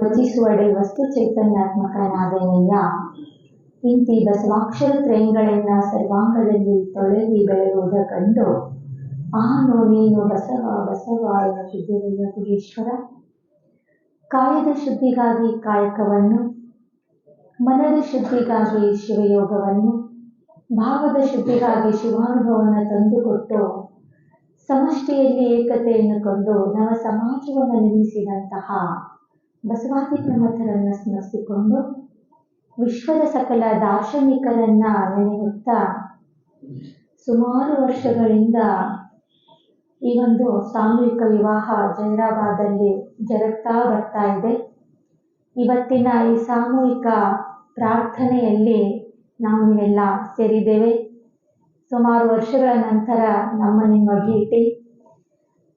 ವಚಿಸುವಡೆ ವಸ್ತು ಚೈತನ್ಯಾತ್ಮಕನಾದೆನಯ್ಯ. ಇಂತಿ ಬಸವಾಕ್ಷರ ತ್ರಯಗಳನ್ನ ಸರ್ವಾಂಗದಲ್ಲಿ ತೊಳೆದಿ ಬೆಳೆಯುವುದ ಕಂಡು ಆನು ನೀನು ಬಸವ ಬಸವ ಎನ್ನುತ್ತಿದ್ದೇವಯ್ಯ ಗುಹೇಶ್ವರ. ಕಾಯದ ಶುದ್ಧಿಗಾಗಿ ಕಾಯಕವನ್ನು, ಮನದ ಶುದ್ಧಿಗಾಗಿ ಶಿವಯೋಗವನ್ನು, ಭಾವದ ಶುದ್ಧಿಗಾಗಿ ಶಿವಾನುಭವವನ್ನು ತಂದುಕೊಟ್ಟು ಸಮಷ್ಟಿಯಲ್ಲಿ ಏಕತೆಯನ್ನು ಕೊಂಡು ನವ ಸಮಾಜವನ್ನು ನಿರ್ಮಿಸಿದಂತಹ ಬಸವಾದಿ ಪ್ರಮಥರನ್ನು ಸ್ಮರಿಸಿಕೊಂಡು ವಿಶ್ವದ ಸಕಲ ದಾರ್ಶನಿಕರನ್ನ ನೆನೆಯುತ್ತಾ ಸುಮಾರು ವರ್ಷಗಳಿಂದ ಈ ಒಂದು ಸಾಮೂಹಿಕ ವಿವಾಹ ಜೈರಾಬಾದಲ್ಲಿ ಜರುಗ್ತಾ ಬರ್ತಾ ಇದೆ. ಇವತ್ತಿನ ಈ ಸಾಮೂಹಿಕ ಪ್ರಾರ್ಥನೆಯಲ್ಲಿ ನಾವು ನೀವೆಲ್ಲ ಸೇರಿದ್ದೇವೆ. ಸುಮಾರು ವರ್ಷಗಳ ನಂತರ ನಮ್ಮ ನಿಮ್ಮ ಭೇಟಿ.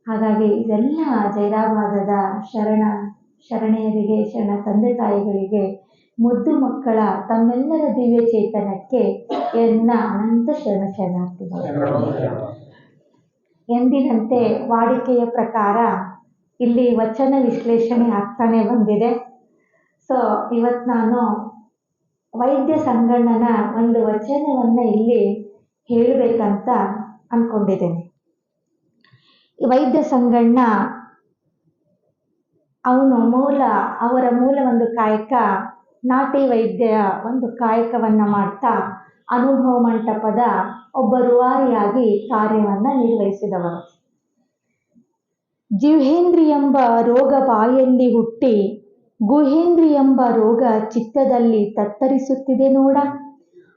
ಹಾಗಾಗಿ ಇದೆಲ್ಲ ಜೈರಾಬಾದದ ಶರಣೆಯರಿಗೆ, ಶರಣ ತಂದೆ ತಾಯಿಗಳಿಗೆ, ಮುದ್ದು ಮಕ್ಕಳ ತಮ್ಮೆಲ್ಲರ ದಿವ್ಯ ಚೇತನಕ್ಕೆ ಎನ್ನ ಅನಂತ ಶರಣಾರ್ಥಿಗಳು. ಎಂದಿನಂತೆ ವಾಡಿಕೆಯ ಪ್ರಕಾರ ಇಲ್ಲಿ ವಚನ ವಿಶ್ಲೇಷಣೆ ಆಗ್ತಾನೆ ಬಂದಿದೆ. ಸೊ ಇವತ್ತು ನಾನು ವೈದ್ಯ ಸಂಗಣ್ಣನ ಒಂದು ವಚನವನ್ನ ಇಲ್ಲಿ ಹೇಳಬೇಕಂತ ಅಂದ್ಕೊಂಡಿದ್ದೇನೆ. ಈ ವೈದ್ಯ ಸಂಗಣ್ಣ ಅವರ ಮೂಲ ಒಂದು ಕಾಯಕ ನಾಟಿ ವೈದ್ಯ ಒಂದು ಕಾಯಕವನ್ನ ಮಾಡ್ತಾ ಅನುಭವ ಮಂಟಪದ ಒಬ್ಬ ರೂವಾರಿಯಾಗಿ ಕಾರ್ಯವನ್ನ ನಿರ್ವಹಿಸಿದವರು. ಜಿಹ್ವೇಂದ್ರಿ ಎಂಬ ರೋಗ ಬಾಯಲ್ಲಿ ಹುಟ್ಟಿ ಗುಹೇಂದ್ರಿ ಎಂಬ ರೋಗ ಚಿತ್ತದಲ್ಲಿ ತತ್ತರಿಸುತ್ತಿದೆ ನೋಡ.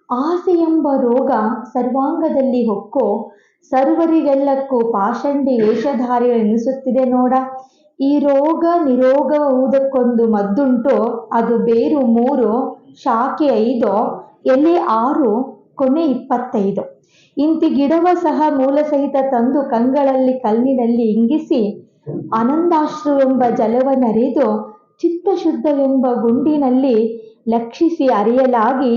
ಆಸೆ ಎಂಬ ರೋಗ ಸರ್ವಾಂಗದಲ್ಲಿ ಹೊಕ್ಕು ಸರ್ವರಿಗೆಲ್ಲಕ್ಕೂ ಪಾಷಂಡಿ ವೇಷಧಾರಿಯೆನಿಸುತ್ತಿದೆ ನೋಡ. ಈ ರೋಗ ನಿರೋಗವುದಕ್ಕೊಂದು ಮದ್ದುಂಟು, ಅದು ಬೇರು 3, ಶಾಖೆ 5, ಎಲೆ 6, ಕೊನೆ 25. ಇಂತಿ ಗಿಡವ ಸಹ ಮೂಲ ಸಹಿತ ತಂದು ಕಂಗಳಲ್ಲಿ ಕಲ್ಲಿನಲ್ಲಿ ಇಂಗಿಸಿ ಆನಂದಾಶ್ರುವೆಂಬ ಜಲವನರಿದು ಚಿತ್ತಶುದ್ಧವೆಂಬ ಗುಂಡಿನಲ್ಲಿ ಲಕ್ಷಿಸಿ ಅರಿಯಲಾಗಿ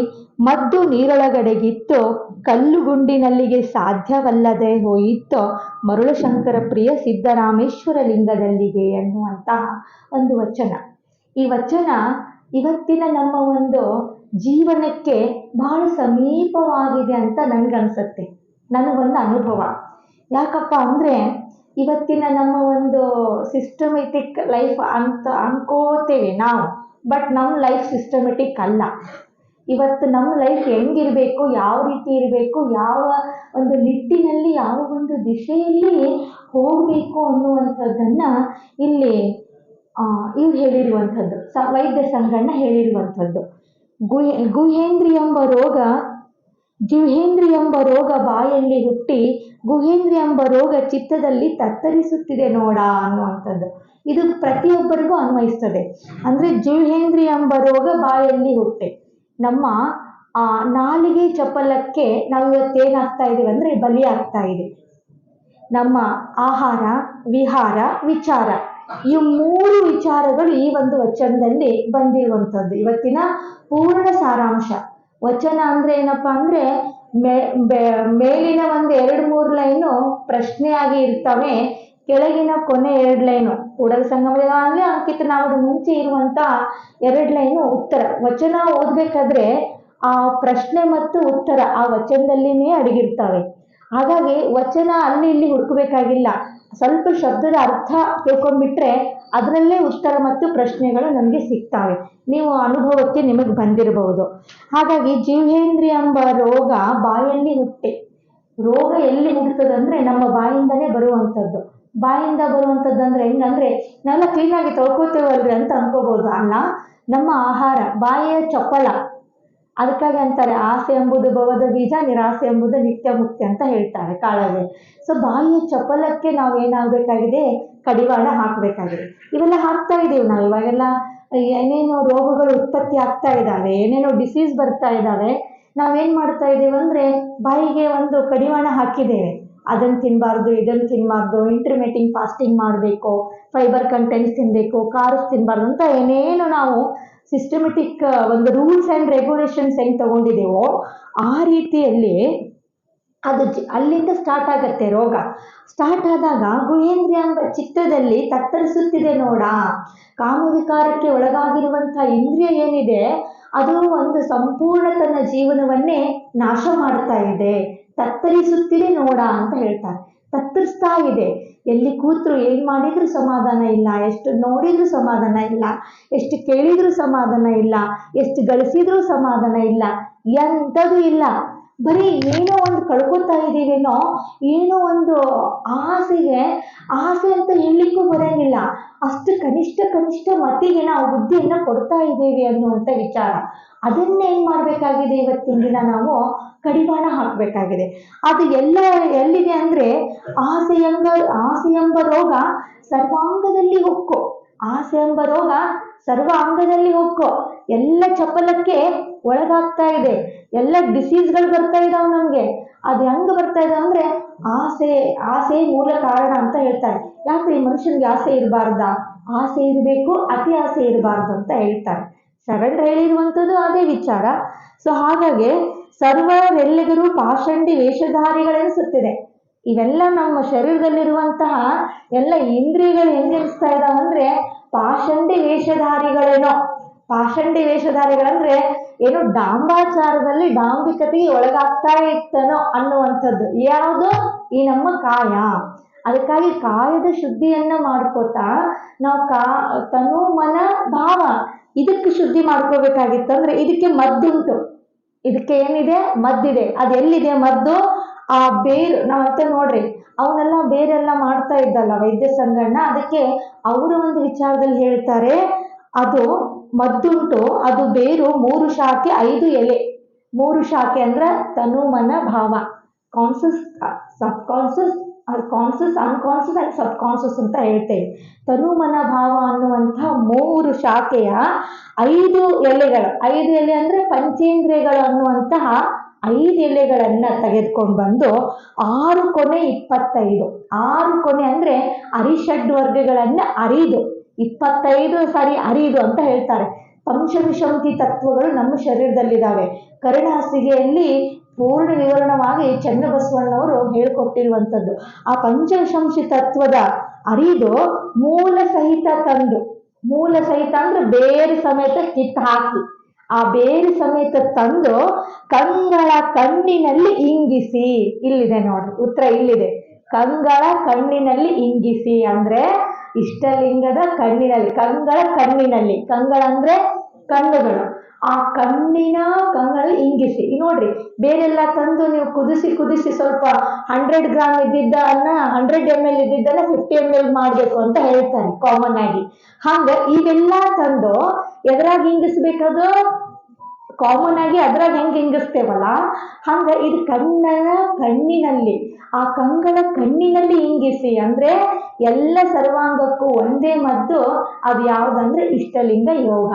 ಮದ್ದು ನೀರೊಳಗಡೆಗಿತ್ತು ಕಲ್ಲು ಗುಂಡಿನಲ್ಲಿಗೆ ಸಾಧ್ಯವಲ್ಲದೆ ಹೋಯಿತು ಮರುಳಶಂಕರ ಪ್ರಿಯ ಸಿದ್ದರಾಮೇಶ್ವರ ಲಿಂಗದಲ್ಲಿಗೆ ಎನ್ನುವಂತಹ ಒಂದು ವಚನ. ಈ ವಚನ ಇವತ್ತಿನ ನಮ್ಮ ಒಂದು ಜೀವನಕ್ಕೆ ಬಹಳ ಸಮೀಪವಾಗಿದೆ ಅಂತ ನನಗನ್ಸುತ್ತೆ. ನನಗೊಂದು ಅನುಭವ. ಯಾಕಪ್ಪ ಅಂದರೆ ಇವತ್ತಿನ ನಮ್ಮ ಒಂದು ಸಿಸ್ಟಮೆಟಿಕ್ ಲೈಫ್ ಅಂತ ಅನ್ಕೋತೇವೆ ನಾವು, ಬಟ್ ನಮ್ಮ ಲೈಫ್ ಸಿಸ್ಟಮೆಟಿಕ್ ಅಲ್ಲ. ಇವತ್ತು ನಮ್ಮ ಲೈಫ್ ಹೆಂಗಿರಬೇಕು, ಯಾವ ರೀತಿ ಇರಬೇಕು, ಯಾವ ಒಂದು ನಿಟ್ಟಿನಲ್ಲಿ, ಯಾವ ಒಂದು ದಿಶೆಯಲ್ಲಿ ಹೋಗಬೇಕು ಅನ್ನುವಂಥದ್ದನ್ನು ಇಲ್ಲಿ ಇವ್ರು ಹೇಳಿರುವಂಥದ್ದು, ವೈದ್ಯ ಸಂಗಣ್ಣ ಹೇಳಿರುವಂಥದ್ದು. ಜಿಹ್ವೇಂದ್ರಿ ಎಂಬ ರೋಗ ಬಾಯಲ್ಲಿ ಹುಟ್ಟಿ ಗುಹೇಂದ್ರಿ ಎಂಬ ರೋಗ ಚಿತ್ತದಲ್ಲಿ ತತ್ತರಿಸುತ್ತಿದೆ ನೋಡ ಅನ್ನುವಂಥದ್ದು. ಇದು ಪ್ರತಿಯೊಬ್ಬರಿಗೂ ಅನ್ವಯಿಸ್ತದೆ. ಅಂದರೆ ಜಿಹ್ವೇಂದ್ರಿ ಎಂಬ ರೋಗ ಬಾಯಲ್ಲಿ ಹುಟ್ಟೆ. ನಮ್ಮ ನಾಲಿಗೆ ಚಪಲಕ್ಕೆ ನಾವು ಇವತ್ತೇನಾಗ್ತಾ ಇದ್ದೀವಿ ಅಂದರೆ ಬಲಿಯಾಗ್ತಾ ಇದೆ. ನಮ್ಮ ಆಹಾರ, ವಿಹಾರ, ವಿಚಾರ, ಈ 3 ವಿಚಾರಗಳು ಈ ಒಂದು ವಚನದಲ್ಲಿ ಬಂದಿರುವಂಥದ್ದು. ಇವತ್ತಿನ ಪೂರ್ಣ ಸಾರಾಂಶ. ವಚನ ಅಂದರೆ ಏನಪ್ಪ ಅಂದರೆ ಮೇಲಿನ ಒಂದು 2-3 ಲೈನು ಪ್ರಶ್ನೆಯಾಗಿ ಇರ್ತವೆ, ಕೆಳಗಿನ ಕೊನೆ 2 ಲೈನು ಕೂಡಲ ಸಂಗಮದಲ್ಲಿ ಅಂಕಿತ ನಾಮದ ಮುಂಚೆ ಇರುವಂಥ 2 ಲೈನು ಉತ್ತರ. ವಚನ ಓದಬೇಕಾದ್ರೆ ಆ ಪ್ರಶ್ನೆ ಮತ್ತು ಉತ್ತರ ಆ ವಚನದಲ್ಲಿನೇ ಅಡಗಿರ್ತವೆ. ಹಾಗಾಗಿ ವಚನ ಅಲ್ಲಿ ಇಲ್ಲಿ ಹುಡುಕಬೇಕಾಗಿಲ್ಲ. ಸ್ವಲ್ಪ ಶಬ್ದದ ಅರ್ಥ ತಿಳ್ಕೊಂಡ್ಬಿಟ್ರೆ ಅದರಲ್ಲೇ ಉತ್ತರ ಮತ್ತು ಪ್ರಶ್ನೆಗಳು ನಮಗೆ ಸಿಗ್ತವೆ. ನೀವು ಅನುಭವಕ್ಕೆ ನಿಮಗೆ ಬಂದಿರಬಹುದು. ಹಾಗಾಗಿ ಜಿಹ್ವೇಂದ್ರಿ ಎಂಬ ರೋಗ ಬಾಯಲ್ಲಿ ಹುಟ್ಟೆ. ರೋಗ ಎಲ್ಲಿ ಹುಟ್ಟುತ್ತದಂದ್ರೆ ನಮ್ಮ ಬಾಯಿಂದನೇ ಬರುವಂಥದ್ದು. ಬಾಯಿಂದ ಬರುವಂಥದ್ದು ಅಂದರೆ ಹೆಂಗಂದ್ರೆ ನಾವೆಲ್ಲ ಕ್ಲೀನಾಗಿ ತೊಳ್ಕೊತೇವಲ್ರಿ ಅಂತ ಅನ್ಕೋಬಹುದು. ಅಲ್ಲ, ನಮ್ಮ ಆಹಾರ ಬಾಯಿಯ ಚಪಲ. ಅದಕ್ಕಾಗಿ ಅಂತಾರೆ ಆಸೆ ಎಂಬುದು ಭವದ ಬೀಜ, ನಿರಾಸೆ ಎಂಬುದು ನಿತ್ಯ ಮುಕ್ತಿ ಅಂತ ಹೇಳ್ತಾರೆ ಕಾಳಗೆ. ಸೊ ಬಾಯಿಯ ಚಪಲಕ್ಕೆ ನಾವೇನಾಗಬೇಕಾಗಿದೆ, ಕಡಿವಾಣ ಹಾಕಬೇಕಾಗಿದೆ. ಇವೆಲ್ಲ ಹಾಕ್ತಾ ಇದ್ದೀವಿ ನಾವು. ಇವಾಗೆಲ್ಲ ಏನೇನೋ ರೋಗಗಳು ಉತ್ಪತ್ತಿ ಆಗ್ತಾ ಇದ್ದಾವೆ, ಏನೇನೋ ಡಿಸೀಸ್ ಬರ್ತಾ ಇದ್ದಾವೆ. ನಾವೇನು ಮಾಡ್ತಾ ಇದ್ದೀವಿ ಅಂದರೆ ಬಾಯಿಗೆ ಒಂದು ಕಡಿವಾಣ ಹಾಕಿದ್ದೇವೆ. ಅದನ್ನು ತಿನ್ನಬಾರ್ದು, ಇದನ್ನು ತಿನ್ನಬಾರ್ದು, ಇಂಟರ್ಮಿಟೆಂಟ್ ಫಾಸ್ಟಿಂಗ್ ಮಾಡಬೇಕು, ಫೈಬರ್ ಕಂಟೆಂಟ್ಸ್ ತಿನ್ನಬೇಕು, ಕಾರ್ಸ್ ತಿನ್ನಬಾರ್ದು ಅಂತ ಏನೇನು ನಾವು ಸಿಸ್ಟಮೆಟಿಕ್ ಒಂದು ರೂಲ್ಸ್ ಆ್ಯಂಡ್ ರೆಗ್ಯುಲೇಷನ್ಸ್ ಹೆಂಗೆ ತಗೊಂಡಿದ್ದೇವೋ ಆ ರೀತಿಯಲ್ಲಿ ಅದು ಅಲ್ಲಿಂದ ಸ್ಟಾರ್ಟ್ ಆಗತ್ತೆ ರೋಗ. ಸ್ಟಾರ್ಟ್ ಆದಾಗ ಗುಹೇಂದ್ರಿಯ ಎಂಬ ಚಿತ್ತದಲ್ಲಿ ತತ್ತರಿಸುತ್ತಿದೆ ನೋಡ. ಕಾಮವಿಕಾರಕ್ಕೆ ಒಳಗಾಗಿರುವಂಥ ಇಂದ್ರಿಯ ಏನಿದೆ ಅದು ಒಂದು ಸಂಪೂರ್ಣ ತನ್ನ ಜೀವನವನ್ನೇ ನಾಶ ಮಾಡ್ತಾ ಇದೆ, ತತ್ತರಿಸುತ್ತಿದೆ ನೋಡ ಅಂತ ಹೇಳ್ತಾರೆ. ತತ್ತರಿಸ್ತಾ ಇದೆ. ಎಲ್ಲಿ ಕೂತ್ರು ಏನು ಮಾಡಿದ್ರು ಸಮಾಧಾನ ಇಲ್ಲ, ಎಷ್ಟು ನೋಡಿದ್ರು ಸಮಾಧಾನ ಇಲ್ಲ, ಎಷ್ಟು ಕೇಳಿದ್ರು ಸಮಾಧಾನ ಇಲ್ಲ, ಎಷ್ಟು ಗಳಿಸಿದ್ರೂ ಸಮಾಧಾನ ಇಲ್ಲ, ಎಂಥದ್ದು ಇಲ್ಲ. ಬರೀ ಏನೋ ಒಂದು ಕಳ್ಕೊತಾ ಇದ್ದೀವೇನೋ, ಏನೋ ಒಂದು ಆಸೆಗೆ ಆಸೆ ಅಂತ ಹೇಳಲಿಕ್ಕೂ ಬರೋಂಗಿಲ್ಲ, ಅಷ್ಟು ಕನಿಷ್ಠ ಮಟ್ಟಿಗೆ ನಾವು ಬುದ್ಧಿಯನ್ನು ಕೊಡ್ತಾ ಇದ್ದೀವಿ ಅನ್ನುವಂಥ ವಿಚಾರ. ಅದನ್ನೇನು ಮಾಡಬೇಕಾಗಿದೆ ಇವತ್ತಿನ ದಿನ ನಾವು ಕಡಿವಾಣ ಹಾಕಬೇಕಾಗಿದೆ. ಅದು ಎಲ್ಲಿದೆ ಅಂದರೆ ಆಸೆ ಎಂಬ ರೋಗ ಸರ್ವಾಂಗದಲ್ಲಿ ಹೊಕ್ಕು. ಆಸೆ ಎಂಬ ರೋಗ ಸರ್ವ ಅಂಗದಲ್ಲಿ ಹೊಕ್ಕು. ಎಲ್ಲ ಚಪಲಕ್ಕೆ ಒಳಗಾಗ್ತಾ ಇದೆ, ಎಲ್ಲ ಡಿಸೀಸ್ಗಳು ಬರ್ತಾ ಇದಾವೆ ನಮಗೆ. ಅದು ಹೆಂಗೆ ಬರ್ತಾ ಇದೆ ಅಂದರೆ ಆಸೆ ಮೂಲ ಕಾರಣ ಅಂತ ಹೇಳ್ತಾರೆ. ಯಾಕೆ ಈ ಮನುಷ್ಯನಿಗೆ ಆಸೆ ಇರಬಾರ್ದ? ಆಸೆ ಇರಬೇಕು, ಅತಿ ಆಸೆ ಇರಬಾರ್ದು ಅಂತ ಹೇಳ್ತಾರೆ. ಶರಣರು ಹೇಳಿರುವಂಥದ್ದು ಅದೇ ವಿಚಾರ. ಸೊ ಹಾಗಾಗಿ ಸರ್ವರೆಲ್ಲಿಗರೂ ಪಾಷಂಡಿ ವೇಷಧಾರಿಗಳೆನಿಸುತ್ತಿದೆ. ಇವೆಲ್ಲ ನಮ್ಮ ಶರೀರದಲ್ಲಿರುವಂತಹ ಎಲ್ಲ ಇಂದ್ರಿಯಗಳು ಹೆಂಗೆನಿಸ್ತಾ ಇದಾವೆ ಅಂದರೆ ಪಾಷಂಡಿ ವೇಷಧಾರಿಗಳೇನೋ. ಪಾಷಂಡಿ ವೇಷಧಾರಿಗಳಂದ್ರೆ ಏನು ಡಾಂಬಾಚಾರದಲ್ಲಿ ಡಾಂಬಿಕತೆಗೆ ಒಳಗಾಗ್ತಾ ಇರ್ತನೋ ಅನ್ನುವಂಥದ್ದು. ಯಾವುದು? ಈ ನಮ್ಮ ಕಾಯ. ಅದಕ್ಕಾಗಿ ಕಾಯದ ಶುದ್ಧಿಯನ್ನ ಮಾಡ್ಕೋತಾ ನಾವು ತನು ಮನ ಭಾವ ಇದಕ್ಕೆ ಶುದ್ಧಿ ಮಾಡ್ಕೋಬೇಕಾಗಿತ್ತಂದ್ರೆ ಇದಕ್ಕೆ ಮದ್ದುಂಟು. ಇದಕ್ಕೆ ಏನಿದೆ? ಮದ್ದಿದೆ. ಅದು ಎಲ್ಲಿದೆ ಮದ್ದು? ಆ ಬೇರು ನಾವಂತ ನೋಡ್ರಿ, ಅವನ್ನೆಲ್ಲ ಬೇರೆಲ್ಲ ಮಾಡ್ತಾ ಇದ್ದಲ್ಲ ವೈದ್ಯ ಸಂಗಣ್ಣ, ಅದಕ್ಕೆ ಅವರ ಒಂದು ವಿಚಾರದಲ್ಲಿ ಹೇಳ್ತಾರೆ ಅದು ಮದ್ದುಂಟು. ಅದು ಬೇರು 3 ಶಾಖೆ 5 ಎಲೆ. 3 ಶಾಖೆ ಅಂದ್ರೆ ತನು ಮನ ಭಾವ, ಕಾನ್ಸಸ್ ಸಬ್ಕಾನ್ಸಸ್ ಕಾನ್ಸಸ್ ಅನ್ಕಾನ್ಸಸ್ ಅಂಡ್ ಸಬ್ಕಾನ್ಸಸ್ ಅಂತ ಹೇಳ್ತೇವೆ. ತನು ಮನ ಭಾವ ಅನ್ನುವಂಥ 3 ಶಾಖೆಯ 5 ಎಲೆಗಳು. 5 ಎಲೆ ಅಂದ್ರೆ ಪಂಚೇಂದ್ರಿಯಗಳು ಅನ್ನುವಂತಹ 5 ಎಲೆಗಳನ್ನ ತೆಗೆದುಕೊಂಡು ಬಂದು 6 ಕೊನೆ 25. 6 ಕೊನೆ ಅಂದ್ರೆ ಅರಿಷಡ್ ವರ್ಗಗಳನ್ನ ಅರಿದು 25 ಸಾರಿ ಅರಿದು ಅಂತ ಹೇಳ್ತಾರೆ. ಪಂಚವಿಂಶತಿ ತತ್ವಗಳು ನಮ್ಮ ಶರೀರದಲ್ಲಿದ್ದಾವೆ. ಕರುಣಾಸಿಗೆಯಲ್ಲಿ ಪೂರ್ಣ ವಿವರಣವಾಗಿ ಚನ್ನಬಸವಣ್ಣವರು ಹೇಳಿಕೊಟ್ಟಿರುವಂಥದ್ದು. ಆ ಪಂಚವಿಂಶತಿ ತತ್ವದ ಅರಿದು ಮೂಲ ಸಹಿತ ತಂದು, ಮೂಲ ಸಹಿತ ಅಂದ್ರೆ ಬೇರು ಸಮೇತ ಕಿತ್ತು ಹಾಕಿ, ಆ ಬೇರು ಸಮೇತ ತಂದು ಕಂಗಳ ಕಣ್ಣಿನಲ್ಲಿ ಇಂಗಿಸಿ. ಇಲ್ಲಿದೆ ನೋಡ್ರಿ ಉತ್ತರ, ಇಲ್ಲಿದೆ. ಕಂಗಳ ಕಣ್ಣಿನಲ್ಲಿ ಇಂಗಿಸಿ ಅಂದ್ರೆ ಇಷ್ಟಲಿಂಗದ ಕಣ್ಣಿನಲ್ಲಿ, ಕಂಗಳ ಕಣ್ಣಿನಲ್ಲಿ, ಕಂಗಳ ಅಂದ್ರೆ ಕಣ್ಣುಗಳು, ಆ ಕಣ್ಣಿನ ಕಂಗಳಲ್ಲಿ ಇಂಗಿಸಿ. ನೋಡ್ರಿ ಬೇರೆಲ್ಲ ತಂದು ನೀವು ಕುದಿಸಿ ಸ್ವಲ್ಪ 100 ಗ್ರಾಮ್ ಇದ್ದಿದ್ದ 100 ml ಇದ್ದಿದ್ದನ್ನ 50 ml ಮಾಡಬೇಕು ಅಂತ ಹೇಳ್ತಾರೆ ಕಾಮನ್ ಆಗಿ. ಹಂಗ ಇವೆಲ್ಲ ತಂದು ಎದ್ರಾಗ ಇಂಗಿಸ್ಬೇಕದು? ಕಾಮನ್ ಆಗಿ ಅದ್ರಾಗ ಹೆಂಗೆ ಇಂಗಿಸ್ತೇವಲ್ಲ ಹಂಗ ಇದು ಕಣ್ಣಿನಲ್ಲಿ, ಆ ಕಂಗಳ ಕಣ್ಣಿನಲ್ಲಿ ಇಂಗಿಸಿ ಅಂದ್ರೆ ಎಲ್ಲ ಸರ್ವಾಂಗಕ್ಕೂ ಒಂದೇ ಮದ್ದು. ಅದು ಯಾವುದಂದ್ರೆ ಇಷ್ಟಲಿಂಗ ಯೋಗ.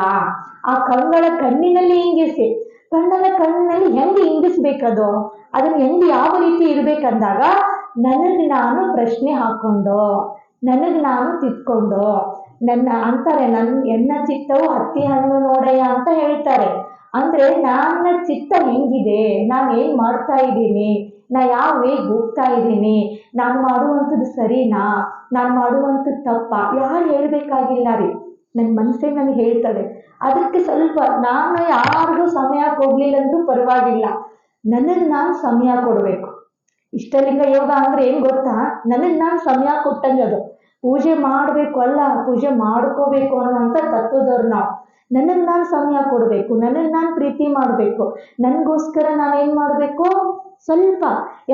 ಆ ಕಂಗಳ ಕಣ್ಣಿನಲ್ಲಿ ಇಂಗಿಸಿ. ಕಣ್ಣಿನಲ್ಲಿ ಹೆಂಗೆ ಇಂಗಿಸ್ಬೇಕದು? ಅದನ್ನ ಹೆಂಗೆ ಯಾವ ರೀತಿ ಇರ್ಬೇಕಂದಾಗ ನನಗೆ ನಾನು ಪ್ರಶ್ನೆ ಹಾಕೊಂಡು, ನನಗೆ ನಾನು ತಿದ್ಕೊಂಡು, ಅಂತಾರೆ ಎನ್ನ ಚಿತ್ತವು ಹತ್ತಿ ಹಣ್ಣು ನೋಡಯ್ಯ ಅಂತ ಹೇಳ್ತಾರೆ. ಅಂದ್ರೆ ನನ್ನ ಚಿತ್ತ ಹೆಂಗಿದೆ, ನಾನು ಏನ್ ಮಾಡ್ತಾ ಇದ್ದೀನಿ, ನಾ ಯಾವ ವೇಗ್ ಹೋಗ್ತಾ ಇದ್ದೀನಿ, ನಾನು ಮಾಡುವಂಥದ್ದು ಸರಿನಾ, ನಾನು ಮಾಡುವಂಥದ್ದು ತಪ್ಪ, ಯಾರು ಹೇಳ್ಬೇಕಾಗಿಲ್ಲ ರೀ, ನನ್ನ ಮನಸ್ಸೇ ನನಗೆ ಹೇಳ್ತದೆ. ಅದಕ್ಕೆ ಸ್ವಲ್ಪ ನಾನು ಯಾರಿಗೂ ಸಮಯ ಕೊಡ್ಲಿಲ್ಲ ಅಂದ್ರೂ ಪರವಾಗಿಲ್ಲ, ನನಗೆ ನಾನು ಸಮಯ ಕೊಡಬೇಕು. ಇಷ್ಟಲಿಂಗ ಯೋಗ ಅಂದ್ರೆ ಏನ್ ಗೊತ್ತಾ? ನನಗೆ ನಾನು ಸಮಯ ಕೊಟ್ಟಂಗೆ. ಅದು ಪೂಜೆ ಮಾಡಬೇಕು ಅಲ್ಲ, ಪೂಜೆ ಮಾಡ್ಕೋಬೇಕು ಅನ್ನೋಂಥ ತತ್ವದವ್ರು ನಾವು. ನನಗೆ ನಾನು ಸಮಯ ಕೊಡಬೇಕು, ನನಗೆ ನಾನು ಪ್ರೀತಿ ಮಾಡಬೇಕು, ನನಗೋಸ್ಕರ ನಾನೇನು ಮಾಡಬೇಕು? ಸ್ವಲ್ಪ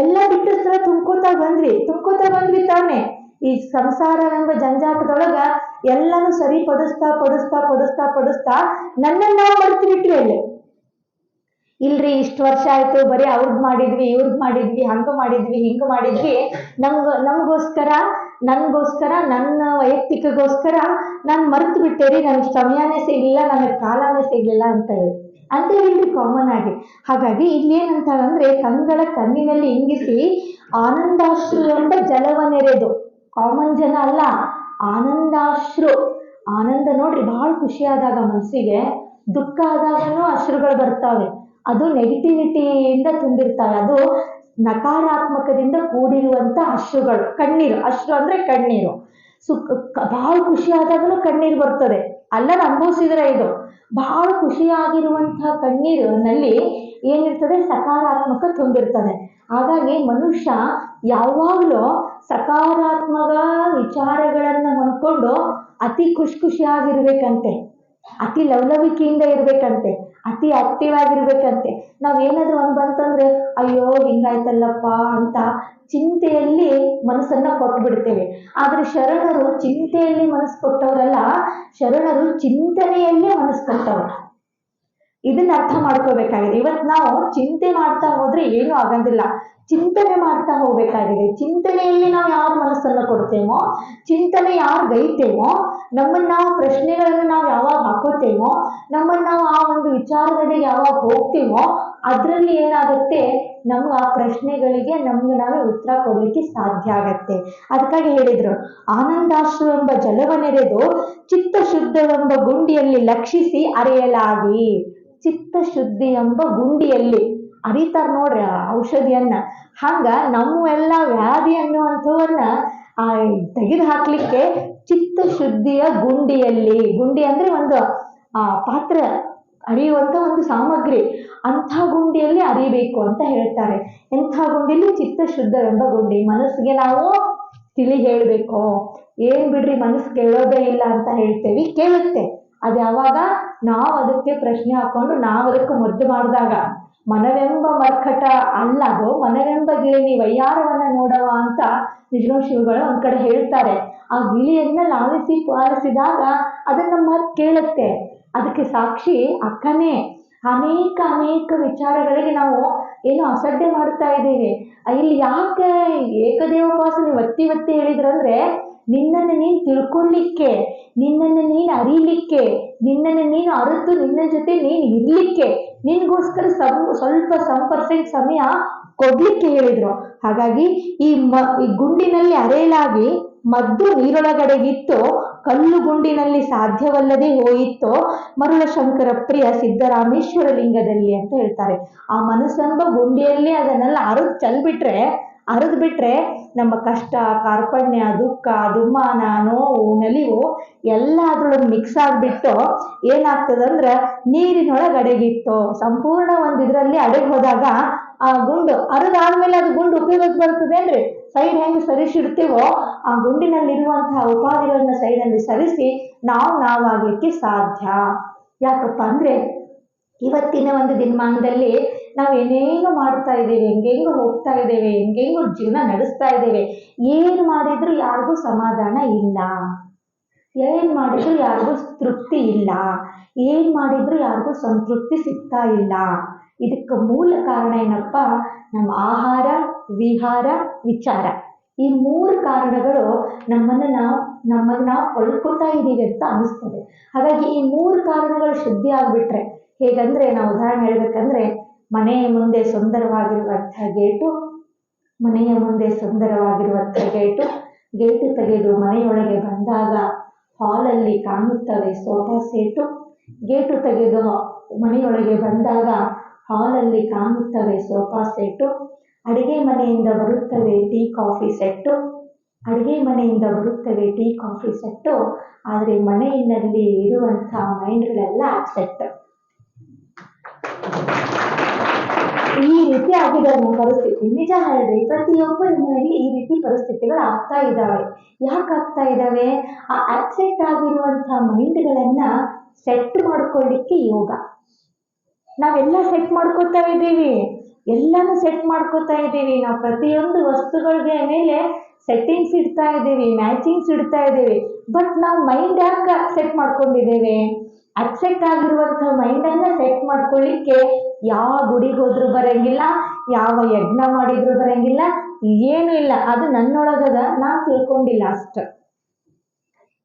ಎಲ್ಲ ಬಿಟ್ಟಿಸ್ತರ ತುಂಬ್ಕೋತಾ ಬಂದ್ವಿ ತಾನೆ. ಈ ಸಂಸಾರವೆಂಬ ಜಂಜಾಟದೊಳಗ ಎಲ್ಲನೂ ಸರಿಪಡಿಸ್ತಾ ನನ್ನನ್ನು ನಾವು ಮರ್ತು ಬಿಟ್ವಿ ಅಲ್ಲಿ. ಇಲ್ರಿ ಇಷ್ಟು ವರ್ಷ ಆಯ್ತು ಬರೀ ಅವ್ರದ್ದು ಮಾಡಿದ್ವಿ, ಇವ್ರದ್ದು ಮಾಡಿದ್ವಿ, ಹಂಗೆ ಮಾಡಿದ್ವಿ, ಹಿಂಗೆ ಮಾಡಿದ್ವಿ, ನನಗೋಸ್ಕರ ನನ್ನ ವೈಯಕ್ತಿಕಗೋಸ್ಕರ ನಾನು ಮರ್ತು ಬಿಟ್ಟೇರಿ, ನನಗೆ ಸಮಯನೇ ಸಿಗಲಿಲ್ಲ, ನನಗೆ ಕಾಲನೇ ಸಿಗಲಿಲ್ಲ ಅಂತ ಹೇಳಿದ್ರಿ ಕಾಮನ್ ಆಗಿ. ಹಾಗಾಗಿ ಇಲ್ಲಿ ಏನಂತಾರಂದ್ರೆ ಕಂಗಳ ಕಣ್ಣಿನಲ್ಲಿ ಇಂಗಿಸಿ ಆನಂದಾಶ್ರು ಎಂಬ ಜಲವನ್ನೆರೆದು. ಕಾಮನ್ ಜನ ಅಲ್ಲ, ಆನಂದಾಶ್ರು. ಆನಂದ ನೋಡ್ರಿ, ಬಹಳ ಖುಷಿ ಆದಾಗ ಮನಸ್ಸಿಗೆ, ದುಃಖ ಆದಾಗನೂ ಅಶ್ರುಗಳು ಬರ್ತಾವೆ. ಅದು ನೆಗೆಟಿವಿಟಿಯಿಂದ ತುಂಬಿರ್ತಾವೆ. ಅದು ನಕಾರಾತ್ಮಕದಿಂದ ಕೂಡಿರುವಂತ ಅಶ್ರುಗಳು. ಕಣ್ಣೀರು, ಅಶ್ರು ಅಂದ್ರೆ ಕಣ್ಣೀರು. ಬಹಳ ಖುಷಿ ಆದಾಗಲೂ ಕಣ್ಣೀರು ಬರ್ತದೆ. ಅಲ್ಲದ ಅನುಭವಿಸಿದ್ರೆ ಇದು ಬಹಳ ಖುಷಿಯಾಗಿರುವಂತಹ ಕಣ್ಣೀರಿನಲ್ಲಿ ಏನಿರ್ತದೆ, ಸಕಾರಾತ್ಮಕ ತುಂಬಿರ್ತದೆ. ಹಾಗಾಗಿ ಮನುಷ್ಯ ಯಾವಾಗಲೂ ಸಕಾರಾತ್ಮಕ ವಿಚಾರಗಳನ್ನ ಹೊಂದ್ಕೊಂಡು ಅತಿ ಖುಷಿಯಾಗಿರ್ಬೇಕಂತೆ, ಅತಿ ಲವಲವಿಕೆಯಿಂದ ಇರ್ಬೇಕಂತೆ, ಅತಿ ಆಕ್ಟಿವ್ ಆಗಿರ್ಬೇಕಂತೆ. ನಾವೇನಾದ್ರೂ ಒಂದು ಬಂತಂದ್ರೆ ಅಯ್ಯೋ ಹಿಂಗಾಯ್ತಲ್ಲಪ್ಪ ಅಂತ ಚಿಂತೆಯಲ್ಲಿ ಮನಸ್ಸನ್ನ ಕೊಟ್ಟು ಬಿಡ್ತೇವೆ. ಆದ್ರೆ ಶರಣರು ಚಿಂತೆಯಲ್ಲಿ ಮನಸ್ಸು ಕೊಟ್ಟವರಲ್ಲ, ಶರಣರು ಚಿಂತನೆಯಲ್ಲೇ ಮನಸ್ಸು ಕೊಟ್ಟವರು. ಇದನ್ನ ಅರ್ಥ ಮಾಡ್ಕೋಬೇಕಾಗಿದೆ. ಇವತ್ತು ನಾವು ಚಿಂತೆ ಮಾಡ್ತಾ ಹೋದ್ರೆ ಏನು ಆಗಂಗಿಲ್ಲ, ಚಿಂತನೆ ಮಾಡ್ತಾ ಹೋಗ್ಬೇಕಾಗಿದೆ. ಚಿಂತನೆಯಲ್ಲಿ ನಾವು ಯಾರ ಮನಸ್ಸನ್ನ ಕೊಡ್ತೇವೋ, ಚಿಂತನೆ ಯಾರು ಗೈತೇವೋ, ನಮ್ಮನ್ನ ನಾವು ಪ್ರಶ್ನೆಗಳನ್ನು ನಾವು ಯಾವಾಗ ಹಾಕೋತೇವೋ, ನಮ್ಮನ್ನ ನಾವು ಆ ಒಂದು ವಿಚಾರಗಳಿಗೆ ಯಾವಾಗ ಹೋಗ್ತೇವೋ, ಅದರಲ್ಲಿ ಏನಾಗುತ್ತೆ, ನಮ್ಗೆ ಆ ಪ್ರಶ್ನೆಗಳಿಗೆ ನಮ್ಗೆ ನಾವೇ ಉತ್ತರ ಕೊಡ್ಲಿಕ್ಕೆ ಸಾಧ್ಯ ಆಗತ್ತೆ. ಅದಕ್ಕಾಗಿ ಹೇಳಿದ್ರು, ಆನಂದಾಶ್ರು ಎಂಬ ಜಲವನೆರೆದು ಚಿತ್ತಶುದ್ಧವೆಂಬ ಗುಂಡಿಯಲ್ಲಿ ಲಕ್ಷಿಸಿ ಅರೆಯಲಾಗಿ. ಚಿತ್ತಶುದ್ಧಿ ಎಂಬ ಗುಂಡಿಯಲ್ಲಿ ಅರಿತಾರ ನೋಡ್ರಿ ಆ ಔಷಧಿಯನ್ನ. ಹಂಗ ನಮ್ಮ ಎಲ್ಲ ವ್ಯಾಧಿ ಅನ್ನುವಂಥವನ್ನ ತೆಗೆದು ಹಾಕ್ಲಿಕ್ಕೆ ಚಿತ್ತಶುದ್ಧಿಯ ಗುಂಡಿಯಲ್ಲಿ, ಗುಂಡಿ ಅಂದ್ರೆ ಒಂದು ಪಾತ್ರ ಅರಿಯುವಂತ ಒಂದು ಸಾಮಗ್ರಿ, ಅಂಥ ಗುಂಡಿಯಲ್ಲಿ ಅರಿಬೇಕು ಅಂತ ಹೇಳ್ತಾರೆ. ಎಂಥ ಗುಂಡಿಲಿ? ಚಿತ್ತಶುದ್ಧವೆಂಬ ಗುಂಡಿ. ಮನಸ್ಸಿಗೆ ನಾವು ತಿಳಿ ಹೇಳ್ಬೇಕು. ಏನ್ ಬಿಡ್ರಿ ಮನಸ್ಸು ಕೇಳೋದೇ ಇಲ್ಲ ಅಂತ ಹೇಳ್ತೇವಿ, ಕೇಳುತ್ತೆ. ಅದು ಯಾವಾಗ ನಾವು ಅದಕ್ಕೆ ಪ್ರಶ್ನೆ ಹಾಕೊಂಡು ನಾವು ಅದಕ್ಕೆ ಮುದ್ದು ಮಾಡಿದಾಗ. ಮನವೆಂಬ ಮರ್ಕಟ ಅಲ್ಲದು, ಮನವೆಂಬ ಗಿಳಿ ವಯ್ಯಾರವನ್ನ ನೋಡವ ಅಂತ ನಿಜಗುಣ ಶಿವಗಳು ಒಂದ್ ಕಡೆ ಹೇಳ್ತಾರೆ. ಆ ಗಿಳಿಯನ್ನ ಲಾಲಿಸಿ ಪಾಲಿಸಿದಾಗ ಅದನ್ನ ಮಾತು ಕೇಳುತ್ತೆ. ಅದಕ್ಕೆ ಸಾಕ್ಷಿ ಅಕ್ಕನೇ. ಅನೇಕ ವಿಚಾರಗಳಿಗೆ ನಾವು ಏನು ಅಸಡ್ಡೆ ಮಾಡ್ತಾ ಇದ್ದೀವಿ. ಇಲ್ಲಿ ಯಾಕೆ ಏಕದೇವೋಪಾಸನೆ ಒತ್ತಿ ಹೇಳಿದ್ರಂದ್ರೆ, ನಿನ್ನನ್ನು ನೀನು ತಿಳ್ಕೊಳ್ಳಿಕ್ಕೆ, ನಿನ್ನನ್ನು ನೀನು ಅರಿಲಿಕ್ಕೆ, ನಿನ್ನನ್ನು ನೀನು ಅರಿತು ನಿನ್ನ ಜೊತೆ ನೀನು ಇರ್ಲಿಕ್ಕೆ, ನಿನ್ಗೋಸ್ಕರ ಸ್ವಲ್ಪ ಸಂಪರ್ಸೆಂಟ್ ಸಮಯ ಕೊಡ್ಲಿಕ್ಕೆ ಹೇಳಿದ್ರು. ಹಾಗಾಗಿ ಈ ಗುಂಡಿನಲ್ಲಿ ಅರೆಯಲಾಗಿ ಮದ್ದು ನೀರೊಳಗಡೆಗಿತ್ತು, ಕಲ್ಲು ಗುಂಡಿನಲ್ಲಿ ಸಾಧ್ಯವಲ್ಲದೆ ಹೋಯಿತು ಮರುಳ ಶಂಕರ ಪ್ರಿಯ ಸಿದ್ದರಾಮೇಶ್ವರ ಲಿಂಗದಲ್ಲಿ ಅಂತ ಹೇಳ್ತಾರೆ. ಆ ಮನಸ್ಸೆಂಬ ಗುಂಡಿಯಲ್ಲಿ ಅದನ್ನೆಲ್ಲ ಅರಿದು ಬಿಟ್ರೆ ನಮ್ಮ ಕಷ್ಟ, ಕಾರ್ಪಣ್ಯ, ದುಃಖ, ದುಮ್ಮಾನ, ನೋವು, ನಲಿವು ಎಲ್ಲ ಅದ್ರೊಳಗೆ ಮಿಕ್ಸ್ ಆಗಿಬಿಟ್ಟು ಏನಾಗ್ತದಂದ್ರೆ ನೀರಿನೊಳಗೆ ಅಡಗಿತ್ತು. ಸಂಪೂರ್ಣ ಒಂದು ಇದರಲ್ಲಿ ಅಡಗಿ ಹೋದಾಗ ಆ ಗುಂಡು ಅರಿದಾದ್ಮೇಲೆ ಅದು ಗುಂಡು ಉಪಯೋಗಕ್ಕೆ ಬರ್ತದೆ ಅಂದ್ರೆ ಸೈಡ್ ಹೆಂಗೆ ಸರಿಸಿಡ್ತೀವೋ, ಆ ಗುಂಡಿನಲ್ಲಿರುವಂತಹ ಉಪಾಧಿಗಳನ್ನ ಸೈಡಲ್ಲಿ ಸರಿಸಿ ನಾವಾಗ್ಲಿಕ್ಕೆ ಸಾಧ್ಯ. ಯಾಕಪ್ಪ ಅಂದ್ರೆ ಇವತ್ತಿನ ಒಂದು ದಿನಮಾನದಲ್ಲಿ ನಾವು ಏನೇನು ಮಾಡ್ತಾ ಇದ್ದೇವೆ, ಹೆಂಗೆಂಗು ಹೋಗ್ತಾ ಇದ್ದೇವೆ, ಹೆಂಗೆಂಗು ಜೀವನ ನಡೆಸ್ತಾ ಇದ್ದೇವೆ. ಏನು ಮಾಡಿದ್ರು ಯಾರಿಗೂ ಸಮಾಧಾನ ಇಲ್ಲ, ಏನ್ ಮಾಡಿದ್ರು ಯಾರಿಗೂ ತೃಪ್ತಿ ಇಲ್ಲ, ಏನ್ ಮಾಡಿದ್ರು ಯಾರಿಗೂ ಸಂತೃಪ್ತಿ ಸಿಗ್ತಾ ಇಲ್ಲ. ಇದಕ್ಕೆ ಮೂಲ ಕಾರಣ ಏನಪ್ಪ? ನಮ್ಮ ಆಹಾರ, ವಿಹಾರ, ವಿಚಾರ. ಈ 3 ಕಾರಣಗಳು ನಮ್ಮನ್ನು ನಾವು ಕಳ್ಕೊತಾ ಇದ್ದೀವಿ ಅಂತ ಅನಿಸ್ತದೆ. ಹಾಗಾಗಿ ಈ 3 ಕಾರಣಗಳು ಶುದ್ಧಿ ಆಗ್ಬಿಟ್ರೆ ಹೇಗಂದ್ರೆ, ನಾವು ಉದಾಹರಣೆ ಹೇಳ್ಬೇಕಂದ್ರೆ, ಮನೆಯ ಮುಂದೆ ಸುಂದರವಾಗಿರುವಂತಹ ಗೇಟು, ಮನೆಯ ಮುಂದೆ ಸುಂದರವಾಗಿರುವಂತಹ ಗೇಟು ತೆಗೆದು ಮನೆಯೊಳಗೆ ಬಂದಾಗ ಹಾಲಲ್ಲಿ ಕಾಣುತ್ತವೆ ಸೋಫಾ ಸೆಟ್ಟು, ಗೇಟು ತೆಗೆದು ಮನೆಯೊಳಗೆ ಬಂದಾಗ ಹಾಲಲ್ಲಿ ಕಾಣುತ್ತವೆ ಸೋಫಾ ಸೆಟ್ಟು, ಅಡಿಗೆ ಮನೆಯಿಂದ ಬರುತ್ತವೆ ಟೀ ಕಾಫಿ ಸೆಟ್ಟು, ಅಡಿಗೆ ಮನೆಯಿಂದ ಬರುತ್ತವೆ ಟೀ ಕಾಫಿ ಸೆಟ್ಟು, ಆದರೆ ಮನೆಯಲ್ಲಿ ಇರುವಂತಹ ಮೈಂಡ್ಗಳೆಲ್ಲ ಅಪ್ಸೆಟ್. ಈ ರೀತಿ ಆಗಿದೆ ನಮ್ಮ ಪರಿಸ್ಥಿತಿ. ನಿಜ ಹೇಳಿದೆ, ಪ್ರತಿಯೊಬ್ಬರ ಮನೆಯಲ್ಲಿ ಈ ರೀತಿ ಪರಿಸ್ಥಿತಿಗಳು ಆಗ್ತಾ ಇದ್ದಾವೆ. ಯಾಕೆ ಆಗ್ತಾ ಇದ್ದಾವೆ? ಆ ಅಪ್ಸೆಟ್ ಆಗಿರುವಂತಹ ಮೈಂಡ್ಗಳನ್ನ ಸೆಟ್ ಮಾಡ್ಕೊಳ್ಳಿಕ್ಕೆ ಯೋಗ. ನಾವೆಲ್ಲ ಸೆಟ್ ಮಾಡ್ಕೋತಾ ಇದ್ದೀವಿ, ಎಲ್ಲಾನು ಸೆಟ್ ಮಾಡ್ಕೋತಾ ಇದ್ದೀವಿ. ನಾವು ಪ್ರತಿಯೊಂದು ವಸ್ತುಗಳಿಗೆ ಮೇಲೆ ಸೆಟ್ಟಿಂಗ್ಸ್ ಇಡ್ತಾ ಇದ್ದೀವಿ, ಮ್ಯಾಚಿಂಗ್ಸ್ ಇಡ್ತಾ ಇದ್ದೀವಿ. ಬಟ್ ನಾವು ಮೈಂಡ್ ಯಾಕೆ ಸೆಟ್ ಮಾಡ್ಕೊಂಡಿದ್ದೇವೆ? ಅಪ್ಸೆಟ್ ಆಗಿರುವಂತಹ ಮೈಂಡನ್ನ ಸೆಟ್ ಮಾಡ್ಕೊಳ್ಳಿಕ್ಕೆ ಯಾವ ಗುಡಿಗೆ ಹೋದ್ರೂ ಬರಂಗಿಲ್ಲ, ಯಾವ ಯಜ್ಞ ಮಾಡಿದ್ರು ಬರಂಗಿಲ್ಲ, ಏನೂ ಇಲ್ಲ. ಅದು ನನ್ನೊಳಗದ, ನಾನು ತಿಳ್ಕೊಂಡಿಲ್ಲ ಅಷ್ಟು.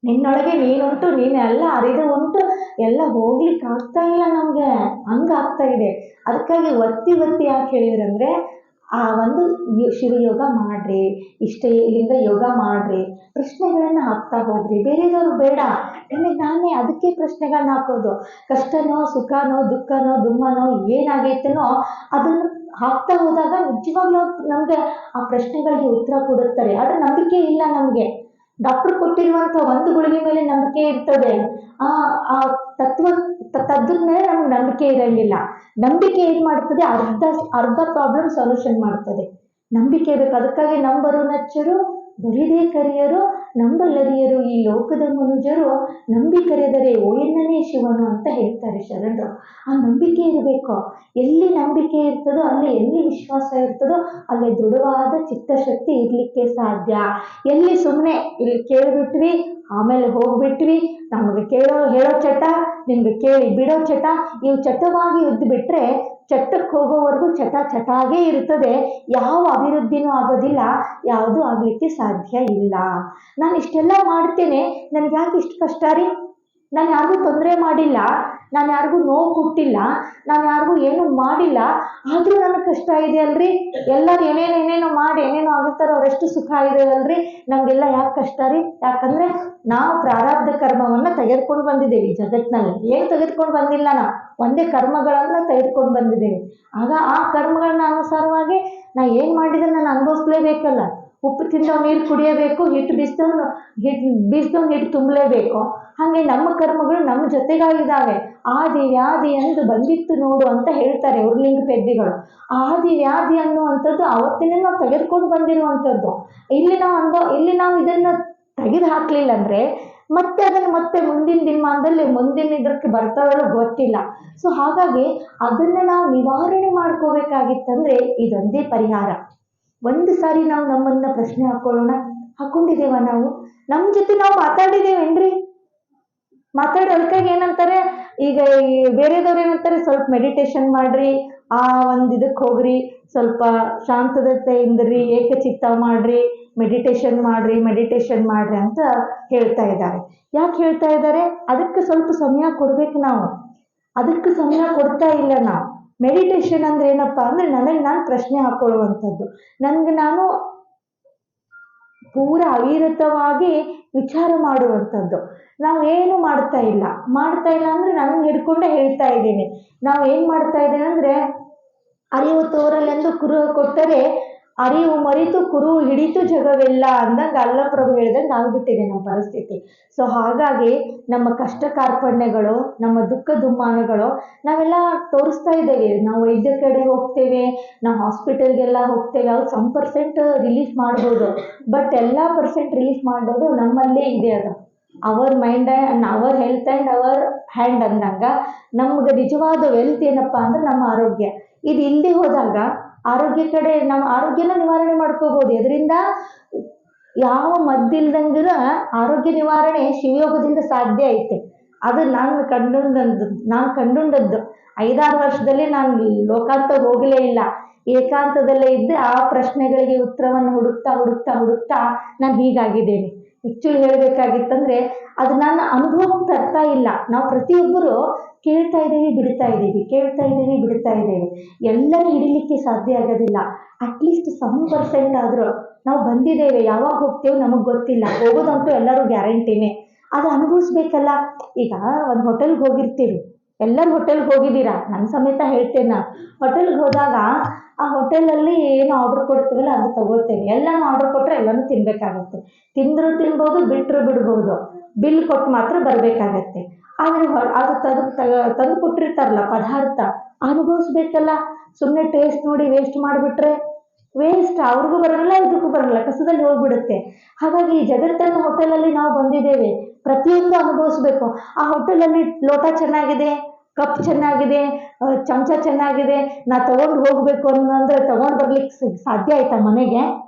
ನಿನ್ನೊಳಗೆ ನೀನುಂಟು, ನೀನು ಎಲ್ಲ ಅರಿದು ಉಂಟು, ಎಲ್ಲ ಹೋಗ್ಲಿಕ್ಕೆ ಆಗ್ತಾ ಇಲ್ಲ ನಮ್ಗೆ, ಹಂಗಾಗ್ತಾ ಇದೆ. ಅದಕ್ಕಾಗಿ ಒತ್ತಿ ಯಾಕೆ ಹೇಳಿದ್ರಂದ್ರೆ, ಆ ಒಂದು ಶಿವಯೋಗ ಮಾಡ್ರಿ, ಇಷ್ಟಲಿಂಗ ಯೋಗ ಮಾಡ್ರಿ, ಪ್ರಶ್ನೆಗಳನ್ನ ಹಾಕ್ತಾ ಹೋಗ್ರಿ. ಬೇರೆದವ್ರು ಬೇಡ, ನಾನೇ ಅದಕ್ಕೆ ಪ್ರಶ್ನೆಗಳನ್ನ ಹಾಕೋದು. ಕಷ್ಟನೋ, ಸುಖನೋ, ದುಃಖನೋ, ದುಮ್ಮನೋ, ಏನಾಗೈತನೋ ಅದನ್ನು ಹಾಕ್ತಾ ಹೋದಾಗ ನಿಜವಾಗ್ಲೂ ನಮ್ಗೆ ಆ ಪ್ರಶ್ನೆಗಳಿಗೆ ಉತ್ತರ ಕೊಡುತ್ತಾರೆ. ಆದ್ರೆ ನಂಬಿಕೆ ಇಲ್ಲ ನಮ್ಗೆ. ಡಾಕ್ಟರ್ ಕೊಟ್ಟಿರುವಂತ ಒಂದು ಗುಳಿಗೆ ಮೇಲೆ ನಂಬಿಕೆ ಇರ್ತದೆ, ಆ ಆ ತತ್ವ ತತ್ವದ ಮೇಲೆ ನಮ್ಗೆ ನಂಬಿಕೆ ಇರಂಗಿಲ್ಲ. ನಂಬಿಕೆ ಏನ್ ಮಾಡ್ತದೆ, ಅರ್ಧ ಅರ್ಧ ಪ್ರಾಬ್ಲಮ್ ಸೊಲ್ಯೂಷನ್ ಮಾಡ್ತದೆ. ನಂಬಿಕೆ ಬೇಕು. ಅದಕ್ಕಾಗಿ ನಂಬರು ನಚ್ಚರು ಬರಿದೇ ಕರೆಯರು ನಂಬಲರಿಯರು ಈ ಲೋಕದ ಮನುಜರು ನಂಬಿ ಕರೆದರೆ ಓಯಣ್ಣನೇ ಶಿವನು ಅಂತ ಹೇಳ್ತಾರೆ ಶರಣರು. ಆ ನಂಬಿಕೆ ಇರಬೇಕು. ಎಲ್ಲಿ ನಂಬಿಕೆ ಇರ್ತದೋ ಅಲ್ಲಿ, ಎಲ್ಲಿ ವಿಶ್ವಾಸ ಇರ್ತದೋ ಅಲ್ಲಿ ದೃಢವಾದ ಚಿತ್ತಶಕ್ತಿ ಇರ್ಲಿಕ್ಕೆ ಸಾಧ್ಯ. ಎಲ್ಲಿ ಸುಮ್ಮನೆ ಇಲ್ಲಿ ಕೇಳಿಬಿಟ್ವಿ ಆಮೇಲೆ ಹೋಗ್ಬಿಟ್ವಿ, ನಮಗೆ ಹೇಳೋ ಚಟ, ನಿಮ್ಗೆ ಕೇಳಿ ಬಿಡೋ ಚಟ, ಇವು ಚಟವಾಗಿ ಇದ್ದು ಬಿಟ್ರೆ ಚಟ್ಟಕ್ಕೆ ಹೋಗೋವರೆಗೂ ಚಟ ಚಟಾಗೇ ಇರ್ತದೆ. ಯಾವ ಅಭಿವೃದ್ಧಿನೂ ಆಗೋದಿಲ್ಲ, ಯಾವುದೂ ಆಗ್ಲಿಕ್ಕೆ ಸಾಧ್ಯ ಇಲ್ಲ. ನಾನು ಇಷ್ಟೆಲ್ಲ ಮಾಡ್ತೇನೆ, ನನಗೆ ಯಾಕೆ ಇಷ್ಟು ಕಷ್ಟ ರೀ? ನಾನು ಯಾರಿಗೂ ತೊಂದರೆ ಮಾಡಿಲ್ಲ, ನಾನು ಯಾರಿಗೂ ನೋವು ಕೊಟ್ಟಿಲ್ಲ, ನಾನು ಯಾರಿಗೂ ಏನು ಮಾಡಿಲ್ಲ, ಆದರೂ ನನಗೆ ಕಷ್ಟ ಇದೆ ಅಲ್ರಿ. ಎಲ್ಲರೂ ಏನೇನೋ ಮಾಡಿ ಏನೇನೋ ಆಗಿರ್ತಾರೆ, ಅವರೆಷ್ಟು ಸುಖ ಇದೆ ಅಲ್ರಿ, ನಮಗೆಲ್ಲ ಯಾಕೆ ಕಷ್ಟ ರೀ? ಯಾಕಂದರೆ ನಾವು ಪ್ರಾರಬ್ಧ ಕರ್ಮವನ್ನು ತೆಗೆದುಕೊಂಡು ಬಂದಿದ್ದೇವೆ ಜಗತ್ತಿನಲ್ಲಿ. ಏನು ತೆಗೆದುಕೊಂಡು ಬಂದಿಲ್ಲ, ನಾವು ಒಂದೇ ಕರ್ಮಗಳನ್ನು ತೆಗೆದುಕೊಂಡು ಬಂದಿದ್ದೇವೆ. ಆಗ ಆ ಕರ್ಮಗಳನ್ನ ಅನುಸಾರವಾಗಿ ನಾ ಏನು ಮಾಡಿದ್ರೆ ನಾನು ಅನುಭವಿಸ್ಲೇಬೇಕಲ್ಲ. ಉಪ್ಪು ತಿಂದವ್ ನೀರು ಕುಡಿಯಬೇಕು, ಹಿಟ್ಟು ಬೀಸ್ದವ್ ಹಿಟ್ಟು ತುಂಬಲೇಬೇಕು. ಹಾಗೆ ನಮ್ಮ ಕರ್ಮಗಳು ನಮ್ಮ ಜೊತೆಗಾಗಿದ್ದಾವೆ. ಆದಿ ವ್ಯಾಧಿ ಎಂದು ಬಂದಿತ್ತು ನೋಡು ಅಂತ ಹೇಳ್ತಾರೆ ಉರ್ಲಿಂಗ ಪೆದ್ದಿಗಳು. ಆದಿ ವ್ಯಾಧಿ ಅನ್ನುವಂಥದ್ದು ಅವತ್ತಿನ ನಾವು ತೆಗೆದುಕೊಂಡು ಬಂದಿರುವಂಥದ್ದು. ಇಲ್ಲಿ ನಾವು ಇದನ್ನು ತೆಗೆದು ಹಾಕಲಿಲ್ಲ ಅಂದರೆ ಮತ್ತೆ ಅದನ್ನು ಮತ್ತೆ ಮುಂದಿನ ದಿನಮಾನದಲ್ಲಿ ಮುಂದಿನ ಇದಕ್ಕೆ ಬರ್ತಾವಲ್ಲ ಗೊತ್ತಿಲ್ಲ. ಸೊ ಹಾಗಾಗಿ ಅದನ್ನು ನಾವು ನಿವಾರಣೆ ಮಾಡ್ಕೋಬೇಕಾಗಿತ್ತಂದ್ರೆ ಇದೊಂದೇ ಪರಿಹಾರ. ಒಂದು ಸಾರಿ ನಾವು ನಮ್ಮನ್ನ ಪ್ರಶ್ನೆ ಹಾಕೊಂಡಿದ್ದೇವ? ನಾವು ನಮ್ಮ ಜೊತೆ ನಾವು ಮಾತಾಡಿದ್ದೇವೇನ್ರಿ? ಅದಕ್ಕಾಗಿ ಏನಂತಾರೆ ಈಗ ಬೇರೆದವ್ರು ಏನಂತಾರೆ, ಸ್ವಲ್ಪ ಮೆಡಿಟೇಷನ್ ಮಾಡ್ರಿ, ಆ ಒಂದು ಇದಕ್ಕೆ ಹೋಗ್ರಿ, ಸ್ವಲ್ಪ ಶಾಂತತೆಯಿಂದ್ರಿ, ಏಕಚಿತ್ತ ಮಾಡ್ರಿ, ಮೆಡಿಟೇಷನ್ ಮಾಡ್ರಿ ಅಂತ ಹೇಳ್ತಾ ಇದ್ದಾರೆ. ಯಾಕೆ ಹೇಳ್ತಾ ಇದ್ದಾರೆ? ಅದಕ್ಕೆ ಸ್ವಲ್ಪ ಸಮಯ ಕೊಡ್ಬೇಕು ನಾವು. ಅದಕ್ಕೆ ಸಮಯ ಕೊಡ್ತಾ ಇಲ್ಲ ನಾವು. ಮೆಡಿಟೇಷನ್ ಅಂದ್ರೆ ಏನಪ್ಪಾ ಅಂದ್ರೆ ನನಗೆ ನಾನು ಪ್ರಶ್ನೆ ಹಾಕೊಳ್ಳುವಂಥದ್ದು, ನನಗೆ ನಾನು ಪೂರ ಅವಿರತವಾಗಿ ವಿಚಾರ ಮಾಡುವಂಥದ್ದು. ನಾವೇನು ಮಾಡ್ತಾ ಇಲ್ಲ ಅಂದ್ರೆ ನಾನು ಹಿಡ್ಕೊಂಡೆ ಹೇಳ್ತಾ ಇದ್ದೀನಿ. ನಾವು ಏನು ಮಾಡ್ತಾ ಇದ್ದೇನೆ ಅಂದರೆ, ಅರಿವು ತೋರಲೆಂದು ಕುರು ಕೊಟ್ಟರೆ ಅರಿವು ಮರಿತು ಕುರು ಹಿಡಿತು ಜಗವೆಲ್ಲ ಅಂದಂಗೆ ಅಲ್ಲಪ್ರಭು ಹೇಳ್ದಂಗೆ ಆಗ್ಬಿಟ್ಟಿದೆ ನಮ್ಮ ಪರಿಸ್ಥಿತಿ. ಸೊ ಹಾಗಾಗಿ ನಮ್ಮ ಕಷ್ಟ ಕಾರ್ಪಣ್ಯಗಳು, ನಮ್ಮ ದುಃಖ ದುಮ್ಮಾನಗಳು ನಾವೆಲ್ಲ ತೋರಿಸ್ತಾ ಇದ್ದೇವೆ. ನಾವು ವೈದ್ಯ ಕಡೆ ಹೋಗ್ತೇವೆ, ನಾವು ಹಾಸ್ಪಿಟಲ್ಗೆಲ್ಲ ಹೋಗ್ತೇವೆ, ಅವ್ರು 100% ರಿಲೀಫ್ ಮಾಡ್ಬೋದು. ಬಟ್ ಎಲ್ಲ ರಿಲೀಫ್ ಮಾಡೋದು ನಮ್ಮಲ್ಲೇ ಇದೆ. ಅದು our mind and our health and our hand ಅಂದಂಗ ನಮ್ಗೆ ನಿಜವಾದ ವೆಲ್ತ್ ಏನಪ್ಪ ಅಂದ್ರೆ ನಮ್ಮ ಆರೋಗ್ಯ. ಇದು ಇಲ್ಲದೆ ಹೋದಾಗ ಆರೋಗ್ಯ ಕಡೆ ನಮ್ಮ ಆರೋಗ್ಯನ ನಿವಾರಣೆ ಮಾಡ್ಕೋಬೋದು. ಇದರಿಂದ ಯಾವ ಮದ್ದಿಲ್ದಂಗಿರ ಆರೋಗ್ಯ ನಿವಾರಣೆ ಶಿವಯೋಗದಿಂದ ಸಾಧ್ಯ ಐತೆ. ಅದು ನಾನು ಕಂಡುಂಡದ್ದು 5-6 ವರ್ಷದಲ್ಲಿ ನಾನು ಲೋಕಾಂತ ಹೋಗಲೇ ಇಲ್ಲ. ಏಕಾಂತದಲ್ಲೇ ಇದ್ದೆ ಆ ಪ್ರಶ್ನೆಗಳಿಗೆ ಉತ್ತರವನ್ನು ಹುಡುಕ್ತಾ ನಾನು ಹೀಗಾಗಿದ್ದೇನೆ. ಆ್ಯಕ್ಚುಲಿ ಹೇಳಬೇಕಾಗಿತ್ತಂದ್ರೆ ಅದು ನನ್ನ ಅನುಭವಕ್ಕೆ ತರ್ತಾ ಇಲ್ಲ. ನಾವು ಪ್ರತಿಯೊಬ್ಬರು ಕೇಳ್ತಾ ಇದ್ದೀವಿ ಬಿಡ್ತಾ ಇದ್ದೇವೆ. ಎಲ್ಲರೂ ಹಿಡಿಲಿಕ್ಕೆ ಸಾಧ್ಯ ಆಗೋದಿಲ್ಲ. ಅಟ್ಲೀಸ್ಟ್ 1% ಆದರೂ ನಾವು ಬಂದಿದ್ದೇವೆ. ಯಾವಾಗ ಹೋಗ್ತೇವೆ ನಮಗೆ ಗೊತ್ತಿಲ್ಲ, ಹೋಗೋದಂತೂ ಎಲ್ಲರೂ ಗ್ಯಾರಂಟಿನೇ. ಅದು ಅನುಭವಿಸ್ಬೇಕಲ್ಲ. ಈಗ ಒಂದು ಹೋಟೆಲ್ಗೆ ಹೋಗಿರ್ತೀವಿ, ಎಲ್ಲರೂ ಹೋಟೆಲ್ಗೆ ಹೋಗಿದ್ದೀರಾ, ನನ್ನ ಸಮೇತ ಹೇಳ್ತೇನೆ. ನಾನು ಹೋಟೆಲ್ಗೆ ಹೋದಾಗ ಆ ಹೋಟೆಲಲ್ಲಿ ಏನು ಆರ್ಡ್ರ್ ಕೊಡ್ತೀವಲ್ಲ ಅದು ತಗೋತೇವೆ. ಎಲ್ಲನೂ ಆರ್ಡ್ರ್ ಕೊಟ್ಟರೆ ಎಲ್ಲನೂ ತಿನ್ನಬೇಕಾಗತ್ತೆ. ತಿಂದರೂ ತಿನ್ಬೋದು, ಬಿಟ್ಟರು ಬಿಡ್ಬೋದು. ಬಿಲ್ ಕೊಟ್ಟು ಮಾತ್ರ ಬರಬೇಕಾಗತ್ತೆ. ಆದರೆ ಅದು ತಂದು ಕೊಟ್ಟಿರ್ತಾರಲ್ಲ ಪದಾರ್ಥ, ಅನುಭವಿಸ್ಬೇಕಲ್ಲ. ಸುಮ್ಮನೆ ಟೇಸ್ಟ್ ನೋಡಿ ವೇಸ್ಟ್ ಮಾಡಿಬಿಟ್ರೆ ವೇಸ್ಟ್, ಅವ್ರಿಗೂ ಬರೋಲ್ಲ ಇದಕ್ಕೂ ಬರೋಲ್ಲ, ಕಸದಲ್ಲಿ ಹೋಗ್ಬಿಡುತ್ತೆ. ಹಾಗಾಗಿ ಈ ಜಗತ್ತನ್ನು ಹೋಟೆಲಲ್ಲಿ ನಾವು ಬಂದಿದ್ದೇವೆ, ಪ್ರತಿಯೊಂದು ಅನುಭವಿಸ್ಬೇಕು. ಆ ಹೋಟೆಲಲ್ಲಿ ಲೋಟ ಚೆನ್ನಾಗಿದೆ, ಕಪ್ ಚೆನ್ನಾಗಿದೆ, ಚಮಚ ಚೆನ್ನಾಗಿದೆ, ನಾ ತಗೊಂಡು ಹೋಗ್ಬೇಕು ಅನ್ನೋಂದ್ರೆ ತಗೊಂಡು ಬರ್ಲಿಕ್ಕೆ ಸಾಧ್ಯ ಆಯ್ತಾ? ಮನೆಗೆ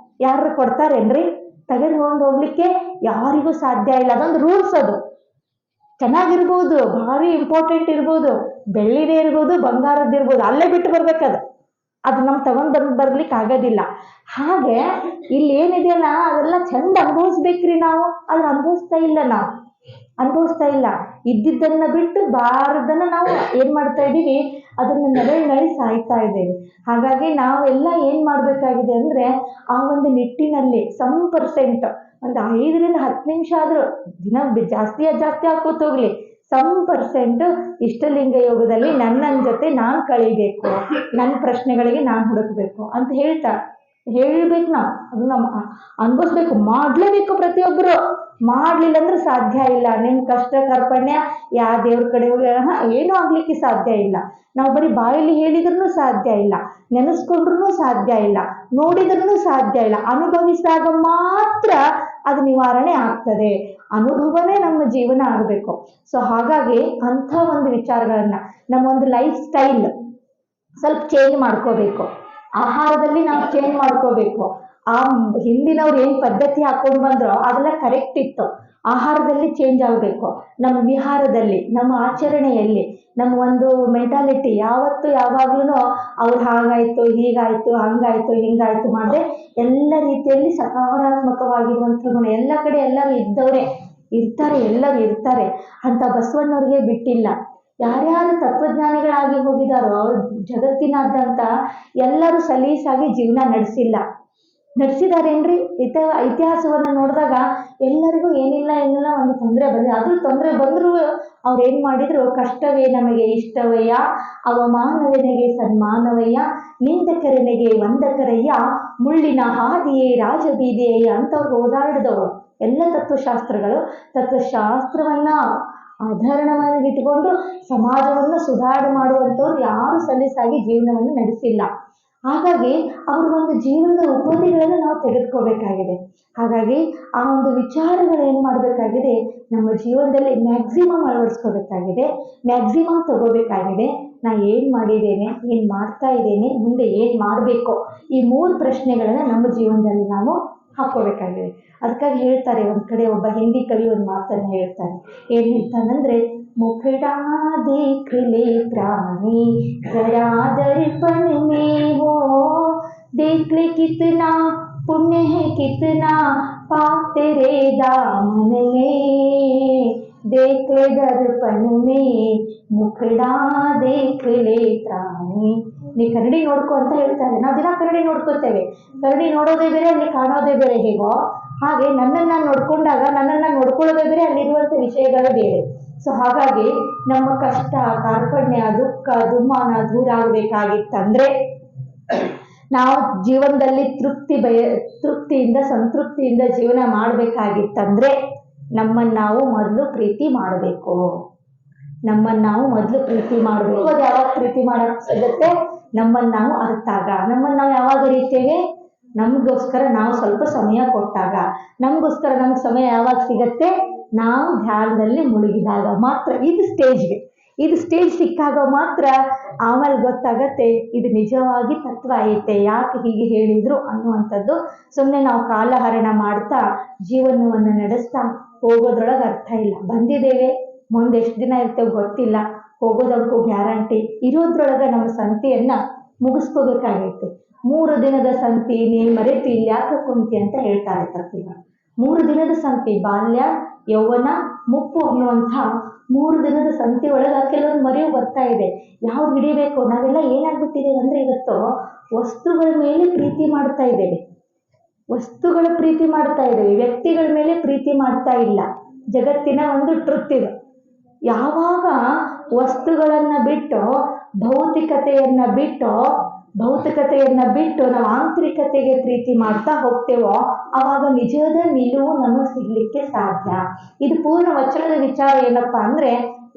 ಯಾರು ಕೊಡ್ತಾರೇನ್ರಿ? ತೆಗೆದುಕೊಂಡು ಹೋಗ್ಲಿಕ್ಕೆ ಯಾರಿಗೂ ಸಾಧ್ಯ ಇಲ್ಲ. ಅದೊಂದು ರೂಲ್ಸ್. ಅದು ಚೆನ್ನಾಗಿರ್ಬೋದು, ಭಾರಿ ಇಂಪಾರ್ಟೆಂಟ್ ಇರ್ಬೋದು, ಬೆಳ್ಳಿದೇ ಇರ್ಬೋದು, ಬಂಗಾರದ್ದಿರ್ಬೋದು, ಅಲ್ಲೇ ಬಿಟ್ಟು ಬರ್ಬೇಕದು. ಅದು ನಾವು ತಗೊಂಡು ಬರ್ಲಿಕ್ಕೆ ಆಗೋದಿಲ್ಲ. ಹಾಗೆ ಇಲ್ಲಿ ಏನಿದೆಯಲ್ಲ ಅದೆಲ್ಲ ಚಂದ ಅನುಭವಿಸ್ಬೇಕ್ರಿ. ನಾವು ಅದ್ರ ಅನುಭವಿಸ್ತಾ ಇಲ್ಲ. ಇದ್ದಿದ್ದನ್ನು ಬಿಟ್ಟು ಬಾರದನ್ನು ನಾವು ಏನು ಮಾಡ್ತಾ ಇದ್ದೀವಿ, ಅದನ್ನು ನಳಿ ಸಾಯ್ತಾ ಇದ್ದೇವೆ. ಹಾಗಾಗಿ ನಾವೆಲ್ಲ ಏನು ಮಾಡಬೇಕಾಗಿದೆ ಅಂದರೆ, ಆ ಒಂದು ನಿಟ್ಟಿನಲ್ಲಿ 100% ಒಂದು 5-10 ನಿಮಿಷ ಆದರೂ ದಿನ ಜಾಸ್ತಿ ಹಾಕೋತ ಹೋಗ್ಲಿ, some% ಇಷ್ಟಲಿಂಗ ಯೋಗದಲ್ಲಿ ನನ್ನ ಜೊತೆ ನಾನು ಕಳಿಬೇಕು, ನನ್ನ ಪ್ರಶ್ನೆಗಳಿಗೆ ನಾನು ಹುಡುಕ್ಬೇಕು ಅಂತ ಹೇಳ್ಬೇಕು. ನಾವು ಅದು ನಮ್ಮ ಅನ್ಭವಿಸ್ಬೇಕು, ಮಾಡ್ಲೇಬೇಕು. ಪ್ರತಿಯೊಬ್ಬರು ಮಾಡ್ಲಿಲ್ಲ ಅಂದ್ರೆ ಸಾಧ್ಯ ಇಲ್ಲ. ನಿಮ್ ಕಷ್ಟ ಕಾರ್ಪಣ್ಯ ಯಾವ ದೇವ್ರ ಕಡೆ ಹೋಗಿ ಏನೂ ಆಗ್ಲಿಕ್ಕೆ ಸಾಧ್ಯ ಇಲ್ಲ. ನಾವು ಬರೀ ಬಾಯಲ್ಲಿ ಹೇಳಿದ್ರೂ ಸಾಧ್ಯ ಇಲ್ಲ, ನೆನೆಸ್ಕೊಂಡ್ರೂ ಸಾಧ್ಯ ಇಲ್ಲ, ನೋಡಿದ್ರೂ ಸಾಧ್ಯ ಇಲ್ಲ. ಅನುಭವಿಸಿದಾಗ ಮಾತ್ರ ಅದು ನಿವಾರಣೆ ಆಗ್ತದೆ. ಅನುಭವನೇ ನಮ್ಮ ಜೀವನ ಆಗಬೇಕು. ಸೊ ಹಾಗಾಗಿ ಅಂಥ ಒಂದು ವಿಚಾರಗಳನ್ನ, ನಮ್ಮ ಒಂದು ಲೈಫ್ ಸ್ಟೈಲ್ ಸ್ವಲ್ಪ ಚೇಂಜ್ ಮಾಡ್ಕೋಬೇಕು. ಆಹಾರದಲ್ಲಿ ನಾವು ಚೇಂಜ್ ಮಾಡ್ಕೋಬೇಕು. ಆ ಹಿಂದಿನವ್ರು ಏನ್ ಪದ್ಧತಿ ಹಾಕೊಂಡು ಬಂದ್ರೋ ಅದೆಲ್ಲ ಕರೆಕ್ಟ್ ಇತ್ತು. ಆಹಾರದಲ್ಲಿ ಚೇಂಜ್ ಆಗಬೇಕು. ನಮ್ಮ ವಿಹಾರದಲ್ಲಿ, ನಮ್ಮ ಆಚರಣೆಯಲ್ಲಿ, ನಮ್ಮ ಒಂದು ಮೆಂಟಾಲಿಟಿ ಯಾವತ್ತು ಯಾವಾಗ್ಲೂ ಅವ್ರು ಹಾಗಾಯ್ತು, ಹೀಗಾಯ್ತು, ಹಂಗಾಯ್ತು, ಹಿಂಗಾಯ್ತು ಮಾಡಿದ್ರೆ ಎಲ್ಲ ರೀತಿಯಲ್ಲಿ ಸಕಾರಾತ್ಮಕವಾಗಿರುವಂಥ ಗುಣ. ಎಲ್ಲ ಕಡೆ ಎಲ್ಲರೂ ಇದ್ದವರೇ ಇರ್ತಾರೆ, ಎಲ್ಲರೂ ಇರ್ತಾರೆ ಅಂತ ಬಸವಣ್ಣವ್ರಿಗೆ ಬಿಟ್ಟಿಲ್ಲ. ಯಾರ್ಯಾರು ತತ್ವಜ್ಞಾನಿಗಳಾಗಿ ಹೋಗಿದಾರೋ ಅವ್ರು ಜಗತ್ತಿನಾದ್ಯಂತ ಎಲ್ಲರೂ ಸಲೀಸಾಗಿ ಜೀವನ ನಡೆಸಿದಾರೇನ್ರಿ? ಇತಿಹಾಸವನ್ನು ನೋಡಿದಾಗ ಎಲ್ಲರಿಗೂ ಏನಿಲ್ಲ ಒಂದು ತೊಂದರೆ ಬಂದಿದೆ. ಅದು ತೊಂದರೆ ಬಂದರೂ ಅವ್ರು ಏನು ಮಾಡಿದ್ರು, ಕಷ್ಟವೇ ನಮಗೆ ಇಷ್ಟವಯ್ಯ, ಅವಮಾನವೆನಗೆ ಸನ್ಮಾನವಯ್ಯ, ನಿಂದಕರನೆಗೆ ವಂದಕರಯ್ಯ, ಮುಳ್ಳಿನ ಹಾದಿಯೇ ರಾಜಬೀದಿಯಯ್ಯ ಅಂತ ಅವ್ರು ಓದಾಡಿದವರು. ಎಲ್ಲ ತತ್ವಶಾಸ್ತ್ರವನ್ನ ಆಧರಣವಾಗಿ ಇಟ್ಕೊಂಡು ಸಮಾಜವನ್ನು ಸುಧಾರಣೆ ಮಾಡುವಂಥವ್ರು ಯಾರು ಸಲೀಸಾಗಿ ಜೀವನವನ್ನು ನಡೆಸಿಲ್ಲ. ಹಾಗಾಗಿ ಅವ್ರ ಒಂದು ಜೀವನದ ಉಪಾಧಿಗಳನ್ನು ನಾವು ತೆಗೆದುಕೋಬೇಕಾಗಿದೆ. ಹಾಗಾಗಿ ಆ ಒಂದು ವಿಚಾರಗಳು ಏನು ಮಾಡಬೇಕಾಗಿದೆ, ನಮ್ಮ ಜೀವನದಲ್ಲಿ ಮ್ಯಾಕ್ಸಿಮಮ್ ಅಳವಡಿಸ್ಕೋಬೇಕಾಗಿದೆ, ಮ್ಯಾಕ್ಸಿಮಮ್ ತಗೋಬೇಕಾಗಿದೆ. ನಾ ಏನು ಮಾಡಿದ್ದೇನೆ, ಏನು ಮಾಡ್ತಾ ಇದ್ದೇನೆ, ಮುಂದೆ ಏನು ಮಾಡಬೇಕು, ಈ 3 ಪ್ರಶ್ನೆಗಳನ್ನ ನಮ್ಮ ಜೀವನದಲ್ಲಿ ನಾವು ಹಾಕೋಬೇಕಾಗಿದೆ. ಅದಕ್ಕಾಗಿ ಹೇಳ್ತಾರೆ, ಒಂದು ಕಡೆ ಒಬ್ಬ ಹಿಂದಿ ಕವಿ ಒಂದು ಮಾತನ್ನು ಹೇಳ್ತಾನೆ. ಏನು ಹೇಳ್ತಾನಂದ್ರೆ, मुखड़ा देख ले प्राणी जरा दर्पण में हो, देख ले कितना पुण्य है कितना पाप तेरे दामन में, देख ले दर्पण में मुखड़ा देख ले प्राणी. ನೀ ಕನ್ನಡಿ ನೋಡ್ಕೊ ಅಂತ ಹೇಳ್ತಾರೆ. ನಾವು ದಿನ ಕನ್ನಡಿ ನೋಡ್ಕೋತೇವೆ. ಕನ್ನಡಿ ನೋಡೋದೇ ಬೇರೆ, ಅಲ್ಲಿ ಕಾಣೋದೇ ಬೇರೆ. ಹೇಗೋ ಹಾಗೆ ನನ್ನನ್ನು ನೋಡ್ಕೊಂಡಾಗ ನನ್ನನ್ನು ನೋಡ್ಕೊಳ್ಳೋದೇ ಬೇರೆ, ಅಲ್ಲಿರುವಂಥ ವಿಷಯಗಳೇ ಬೇರೆ. ಸೊ ಹಾಗಾಗಿ ನಮ್ಮ ಕಷ್ಟ ಕಾರ್ಪಣ್ಯ ದುಃಖ ದುಮ್ಮಾನ ದೂರ ಆಗಬೇಕಾಗಿತ್ತಂದ್ರೆ, ನಾವು ಜೀವನದಲ್ಲಿ ತೃಪ್ತಿಯಿಂದ ಸಂತೃಪ್ತಿಯಿಂದ ಜೀವನ ಮಾಡಬೇಕಾಗಿತ್ತಂದ್ರೆ ನಮ್ಮನ್ನು ನಾವು ಮೊದಲು ಪ್ರೀತಿ ಮಾಡಬೇಕು. ಅದು ಯಾವಾಗ ಪ್ರೀತಿ ಮಾಡಕ್ಕೆ ಸಿಗುತ್ತೆ? ನಮ್ಮನ್ನು ನಾವು ಅರ್ಥಾಗ. ನಮ್ಮನ್ನು ನಾವು ಯಾವಾಗ ಅರಿತೇವೆ? ನಮಗೋಸ್ಕರ ನಾವು ಸ್ವಲ್ಪ ಸಮಯ ಕೊಟ್ಟಾಗ. ನಮಗೋಸ್ಕರ ನಮ್ಗೆ ಸಮಯ ಯಾವಾಗ ಸಿಗತ್ತೆ? ನಾವು ಧ್ಯಾನದಲ್ಲಿ ಮುಳುಗಿದಾಗ ಮಾತ್ರ. ಇದು ಸ್ಟೇಜ್ ಸಿಕ್ಕಾಗ ಮಾತ್ರ ಆಮೇಲೆ ಗೊತ್ತಾಗತ್ತೆ ಇದು ನಿಜವಾಗಿ ತತ್ವ ಐತೆ, ಯಾಕೆ ಹೀಗೆ ಹೇಳಿದ್ರು ಅನ್ನುವಂಥದ್ದು. ಸುಮ್ಮನೆ ನಾವು ಕಾಲಹರಣ ಮಾಡ್ತಾ ಜೀವನವನ್ನು ನಡೆಸ್ತಾ ಹೋಗೋದ್ರೊಳಗೆ ಅರ್ಥ ಇಲ್ಲ. ಬಂದಿದ್ದೇವೆ, ಮುಂದೆ ಎಷ್ಟು ದಿನ ಇರ್ತೇವೆ ಗೊತ್ತಿಲ್ಲ, ಹೋಗೋದಕ್ಕೂ ಗ್ಯಾರಂಟಿ. ಇರೋದ್ರೊಳಗೆ ನಮ್ಮ ಸಂತೆಯನ್ನು ಮುಗಿಸ್ಕೋಬೇಕಾಗೈತೆ. 3 ದಿನದ ಸಂತಿ ನೀ ಮರೆತು ಇಲ್ಲಿ ಯಾಕೆ ಕುಂತಿ ಅಂತ ಹೇಳ್ತಾರೆ ತಪ್ಪಿಗ. 3 ದಿನದ ಸಂತಿ, ಬಾಲ್ಯ ಯೌವನ ಮುಪ್ಪು ಅನ್ನುವಂಥ 3 ದಿನದ ಸಂತಿ ಒಳಗೆ ಕೆಲವೊಂದು ಮರೆಯು ಬರ್ತಾ ಇದೆ. ಯಾವ್ದು ಹಿಡಿಬೇಕು? ನಾವೆಲ್ಲ ಏನಾಗ್ಬಿಟ್ಟಿದ್ದೇವೆ ಅಂದರೆ ಇವತ್ತು ವಸ್ತುಗಳ ಮೇಲೆ ಪ್ರೀತಿ ಮಾಡ್ತಾ ಇದ್ದೇವೆ, ವ್ಯಕ್ತಿಗಳ ಮೇಲೆ ಪ್ರೀತಿ ಮಾಡ್ತಾ ಇಲ್ಲ. ಜಗತ್ತಿನ ಒಂದು ಟ್ರುತ್ ಇದು. ಯಾವಾಗ ವಸ್ತುಗಳನ್ನು ಬಿಟ್ಟು ಭೌತಿಕತೆಯನ್ನು ಬಿಟ್ಟು ನಾವು ಆಂತರಿಕತೆಗೆ ಪ್ರೀತಿ ಮಾಡ್ತಾ ಹೋಗ್ತೇವೋ ಆವಾಗ ನಿಜದ ನಿಲುವು ನಮಗೆ ಸಿಗ್ಲಿಕ್ಕೆ ಸಾಧ್ಯ. ಇದು ಪೂರ್ಣ ವಚನದ ವಿಚಾರ. ಏನಪ್ಪ ಅಂದ್ರೆ,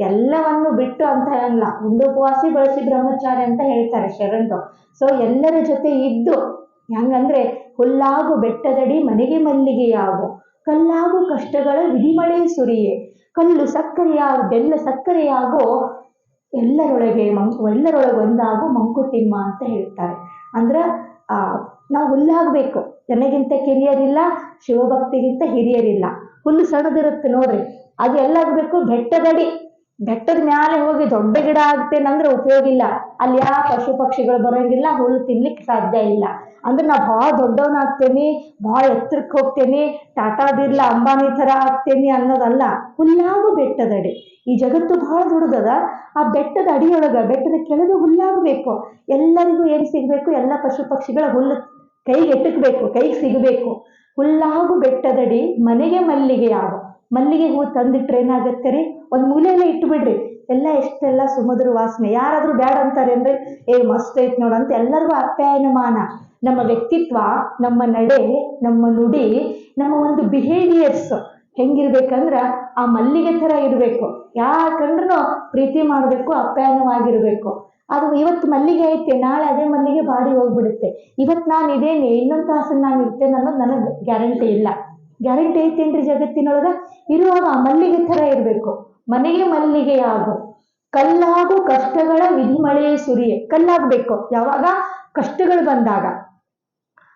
ಎಲ್ಲವನ್ನು ಬಿಟ್ಟು ಅಂತ ಹೇಳಲ್ಲ, ಒಂದು ಉಪವಾಸಿ ಬಳಸಿ ಬ್ರಹ್ಮಚಾರಿ ಅಂತ ಹೇಳ್ತಾರೆ ಶರಣರು. ಸೊ ಎಲ್ಲರ ಜೊತೆ ಇದ್ದು, ಹೆಂಗಂದ್ರೆ ಹುಲ್ಲಾಗು ಬೆಟ್ಟದಡಿ ಮನೆಗೆ ಮಲ್ಲಿಗೆಯಾಗು, ಕಲ್ಲಾಗು ಕಷ್ಟಗಳ ವಿಧಿಮಳೆ ಸುರಿಯೇ, ಕಲ್ಲು ಸಕ್ಕರೆಯಾಗು ಬೆಲ್ಲ ಸಕ್ಕರೆಯಾಗೋ, ಎಲ್ಲರೊಳಗೆ ಒಂದಾಗು ಮಂಕುತಿಮ್ಮ ಅಂತ ಹೇಳ್ತಾರೆ. ಅಂದ್ರೆ ನಾವು ಹುಲ್ಲಾಗಬೇಕು. ನನಗಿಂತ ಕಿರಿಯರಿಲ್ಲ, ಶಿವಭಕ್ತಿಗಿಂತ ಹಿರಿಯರಿಲ್ಲ. ಹುಲ್ಲು ಸಣ್ಣದಿರುತ್ತೆ ನೋಡ್ರಿ, ಅದು ಎಲ್ಲಾಗಬೇಕು ಬೆಟ್ಟದ ಮ್ಯಾಲೆ ಹೋಗಿ ದೊಡ್ಡ ಗಿಡ ಆಗ್ತೇನಂದ್ರೆ ಉಪಯೋಗ ಇಲ್ಲ. ಅಲ್ಲಿ ಯಾವ ಪಶು ಪಕ್ಷಿಗಳು ಬರೋಂಗಿಲ್ಲ, ಹುಲ್ಲು ತಿನ್ಲಿಕ್ಕೆ ಸಾಧ್ಯ ಇಲ್ಲ. ಅಂದ್ರೆ ನಾವು ಭಾಳ ದೊಡ್ಡವನಾಗ್ತೇನೆ, ಭಾಳ ಎತ್ತರಕ್ಕೆ ಹೋಗ್ತೇನೆ, ಟಾಟಾ ಬಿರ್ಲಾ ಅಂಬಾನಿ ಥರ ಆಗ್ತೇನೆ ಅನ್ನೋದಲ್ಲ. ಹುಲ್ಲಾಗು ಬೆಟ್ಟದಡಿ. ಈ ಜಗತ್ತು ಭಾಳ ದೊಡ್ಡದದ. ಆ ಬೆಟ್ಟದ ಬೆಟ್ಟದ ಕೆಳಗೆ ಹುಲ್ಲಾಗಬೇಕು. ಎಲ್ಲರಿಗೂ ಏನು ಸಿಗಬೇಕು? ಎಲ್ಲ ಪಶು ಪಕ್ಷಿಗಳ ಹುಲ್ಲು ಕೈಗೆ ಸಿಗಬೇಕು. ಹುಲ್ಲಾಗು ಬೆಟ್ಟದಡಿ ಮನೆಗೆ ಮಲ್ಲಿಗೆಯಾಗು. ಮಲ್ಲಿಗೆ ಹೂ ತಂದಿಟ್ರೆ ಏನಾಗತ್ತೆ ರೀ, ಒಂದು ಮೂಲೆಯಲ್ಲೇ ಇಟ್ಟು ಬಿಡ್ರಿ, ಎಲ್ಲ ಎಷ್ಟೆಲ್ಲ ಸುಮಧುರ ವಾಸನೆ. ಯಾರಾದರೂ ಬ್ಯಾಡ ಅಂತಾರೆ ಅಂದ್ರೆ ಮಸ್ತ್ ಐತ್ ನೋಡಂತ ಎಲ್ಲರಿಗೂ ಅಪ್ಯಾಯನಮಾನ. ನಮ್ಮ ವ್ಯಕ್ತಿತ್ವ, ನಮ್ಮ ನಡೆ, ನಮ್ಮ ನುಡಿ, ನಮ್ಮ ಒಂದು ಬಿಹೇವಿಯರ್ಸ್ ಹೆಂಗಿರ್ಬೇಕಂದ್ರ ಆ ಮಲ್ಲಿಗೆ ಥರ ಇರಬೇಕು. ಯಾಕಂದ್ರೂ ಪ್ರೀತಿ ಮಾಡಬೇಕು, ಅಪ್ಯಾಯನವಾಗಿರ್ಬೇಕು. ಅದು ಇವತ್ತು ಮಲ್ಲಿಗೆ ಐತೆ, ನಾಳೆ ಅದೇ ಮಲ್ಲಿಗೆ ಬಾಡಿ ಹೋಗ್ಬಿಡುತ್ತೆ. ಇವತ್ತು ನಾನು ಇದೇನೆ, ಇನ್ನೊಂದು ತಾಸು ನಾನು ಇರ್ತೇನೆ ಅನ್ನೋದು ನನಗೆ ಗ್ಯಾರಂಟಿ ಇಲ್ಲ. ಗ್ಯಾರಂಟಿ ಐತೇನ್ರಿ ಜಗತ್ತಿನೊಳಗ? ಇರುವಾಗ ಆ ಮಲ್ಲಿಗೆ ಥರ ಇರಬೇಕು. ಮನೆಗೆ ಮಲ್ಲಿಗೆಯಾಗು, ಕಲ್ಲಾಗು ಕಷ್ಟಗಳ ವಿಧಿಮಳೆಯೇ ಸುರಿಯೆ. ಕಲ್ಲಾಗಬೇಕು ಯಾವಾಗ? ಕಷ್ಟಗಳು ಬಂದಾಗ,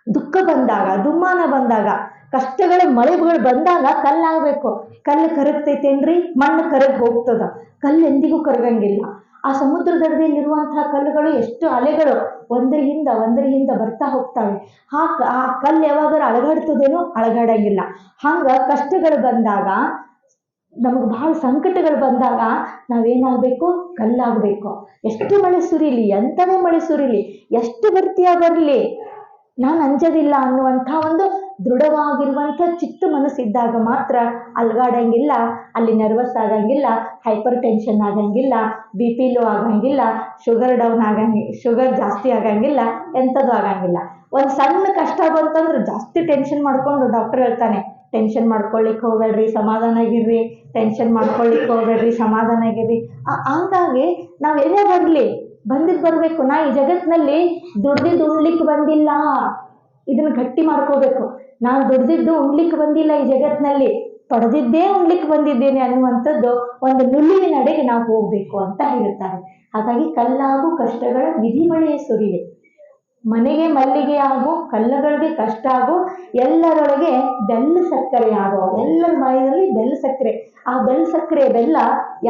ದುಃಖ ಬಂದಾಗ, ದುಮ್ಮಾನ ಬಂದಾಗ, ಕಷ್ಟಗಳ ಮಳೆಗಳು ಬಂದಾಗ ಕಲ್ಲಾಗಬೇಕು. ಕಲ್ಲು ಕರಗ್ತೈತೇನ್ರಿ? ಮಣ್ಣು ಕರಗ್ ಹೋಗ್ತದ. ಕಲ್ಲು ಎಂದಿಗೂ ಕರಗಂಗಿಲ್ಲ. ಆ ಸಮುದ್ರ ದಡದಲ್ಲಿರುವಂತಹ ಕಲ್ಲುಗಳು ಎಷ್ಟು ಅಲೆಗಳು ಒಂದ್ರ ಹಿಂದ ಬರ್ತಾ ಹೋಗ್ತಾವೆ. ಆ ಕಲ್ಲು ಯಾವಾಗಾರ ಅಳಗಾಡ್ತದೇನೋ? ಅಳಗಾಡಂಗಿಲ್ಲ. ಹಂಗ ಕಷ್ಟಗಳು ಬಂದಾಗ, ನಮಗೆ ಬಹಳ ಸಂಕಟಗಳು ಬಂದಾಗ ನಾವೇನಾಗಬೇಕು? ಕಲ್ಲಾಗಬೇಕು. ಎಷ್ಟು ಮಳೆ ಸುರಿಲಿ, ಎಂಥದೇ ಮಳೆ ಸುರಿಲಿ, ಎಷ್ಟು ಬರ್ತೀಯ ಬರಲಿ, ನಾನು ಅಂಜೋದಿಲ್ಲ ಅನ್ನುವಂಥ ಒಂದು ದೃಢವಾಗಿರುವಂಥ ಚಿತ್ತ ಮನಸ್ಸಿದ್ದಾಗ ಮಾತ್ರ ಅಲ್ಗಾಡಂಗಿಲ್ಲ, ಅಲ್ಲಿ ನರ್ವಸ್ ಆಗಂಗಿಲ್ಲ, ಹೈಪರ್ ಟೆನ್ಷನ್ ಆಗಂಗಿಲ್ಲ, BP ಲೋ ಆಗಂಗಿಲ್ಲ, ಶುಗರ್ ಜಾಸ್ತಿ ಆಗಂಗಿಲ್ಲ, ಎಂಥದ್ದು ಆಗಂಗಿಲ್ಲ. ಒಂದು ಸಣ್ಣ ಕಷ್ಟ ಬಂತಂದ್ರೆ ಜಾಸ್ತಿ ಟೆನ್ಷನ್ ಮಾಡ್ಕೊಂಡು ಡಾಕ್ಟರ್ ಹೇಳ್ತಾನೆ, ಟೆನ್ಷನ್ ಮಾಡ್ಕೊಳ್ಳಿಕ್ಕೆ ಹೋಗ್ಬೇಡ್ರಿ, ಸಮಾಧಾನಾಗಿರ್ರಿ, ಟೆನ್ಷನ್ ಮಾಡ್ಕೊಳ್ಳಿಕ್ಕೆ ಹೋಗ್ಬೇಡ್ರಿ, ಸಮಾಧಾನಾಗಿರ್ರಿ. ಹಂಗಾಗಿ ನಾವು ಎಲ್ಲೇ ಬರಲಿ, ಬಂದಿದ್ದು ಬರಬೇಕು. ನಾ ಈ ಜಗತ್ತಿನಲ್ಲಿ ದುಡ್ದಿದ್ದು ಉಣ್ಲಿಕ್ಕೆ ಬಂದಿಲ್ಲ, ಇದನ್ನು ಗಟ್ಟಿ ಮಾಡ್ಕೋಬೇಕು. ನಾನು ದುಡ್ದಿದ್ದು ಉಣ್ಲಿಕ್ಕೆ ಬಂದಿಲ್ಲ ಈ ಜಗತ್ತಿನಲ್ಲಿ, ಪಡೆದಿದ್ದೇ ಉಣ್ಲಿಕ್ಕೆ ಬಂದಿದ್ದೇನೆ ಅನ್ನುವಂಥದ್ದು ಒಂದು ನುಲಿವಿನ ನಡೆಗೆ ನಾವು ಹೋಗಬೇಕು ಅಂತ ಹೇಳ್ತಾರೆ. ಹಾಗಾಗಿ ಕಲ್ಲಾಗು ಕಷ್ಟಗಳ ವಿಧಿಮಳೆಯೇ ಸುರಿಯೆ. ಮನೆಗೆ ಮಲ್ಲಿಗೆ ಆಗು, ಕಲ್ಲುಗಳಿಗೆ ಕಷ್ಟ ಆಗು, ಎಲ್ಲರೊಳಗೆ ಬೆಲ್ಲ ಸಕ್ಕರೆ ಆಗೋ. ಎಲ್ಲರ ಬಾಯಿನಲ್ಲಿ ಬೆಲ್ಲ ಸಕ್ಕರೆ. ಆ ಬೆಲ್ಲ ಸಕ್ಕರೆ ಬೆಲ್ಲ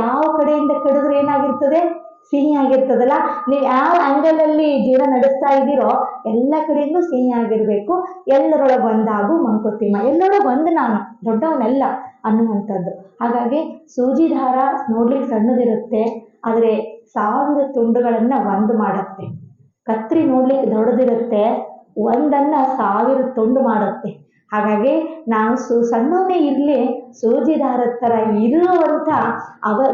ಯಾವ ಕಡೆಯಿಂದ ಕಡಿದ್ರೆ ಏನಾಗಿರ್ತದೆ? ಸಿಹಿ ಆಗಿರ್ತದಲ್ಲ. ನೀವು ಯಾವ ಆ್ಯಂಗಲಲ್ಲಿ ಜೀವನ ನಡೆಸ್ತಾ ಇದ್ದೀರೋ ಎಲ್ಲ ಕಡೆಯಿಂದ ಸಿಹಿ ಆಗಿರಬೇಕು. ಎಲ್ಲರೊಳಗೆ ಒಂದಾಗು ಮಂಕುತಿಮ್ಮ, ಎಲ್ಲರೊಳಗೆ ಒಂದು ನಾನು, ದೊಡ್ಡವನೆಲ್ಲ ಅನ್ನುವಂಥದ್ದು. ಹಾಗಾಗಿ ಸೂಜಿ ದಾರ ನೋಡ್ಲಿಕ್ಕೆ ಸಣ್ಣದಿರುತ್ತೆ, ಆದರೆ 1000 ತುಂಡುಗಳನ್ನು ಒಂದು ಮಾಡುತ್ತೆ. ಕತ್ರಿ ನೋಡ್ಲಿಕ್ಕೆ ದೊಡ್ಡದಿರುತ್ತೆ, ಒಂದನ್ನ 1000 ತುಂಡು ಮಾಡುತ್ತೆ. ಹಾಗಾಗಿ ನಾವು ಸಣ್ಣವನೇ ಇರಲಿ, ಸೂಜಿ ದಾರದ ಥರ ಇರುವಂಥ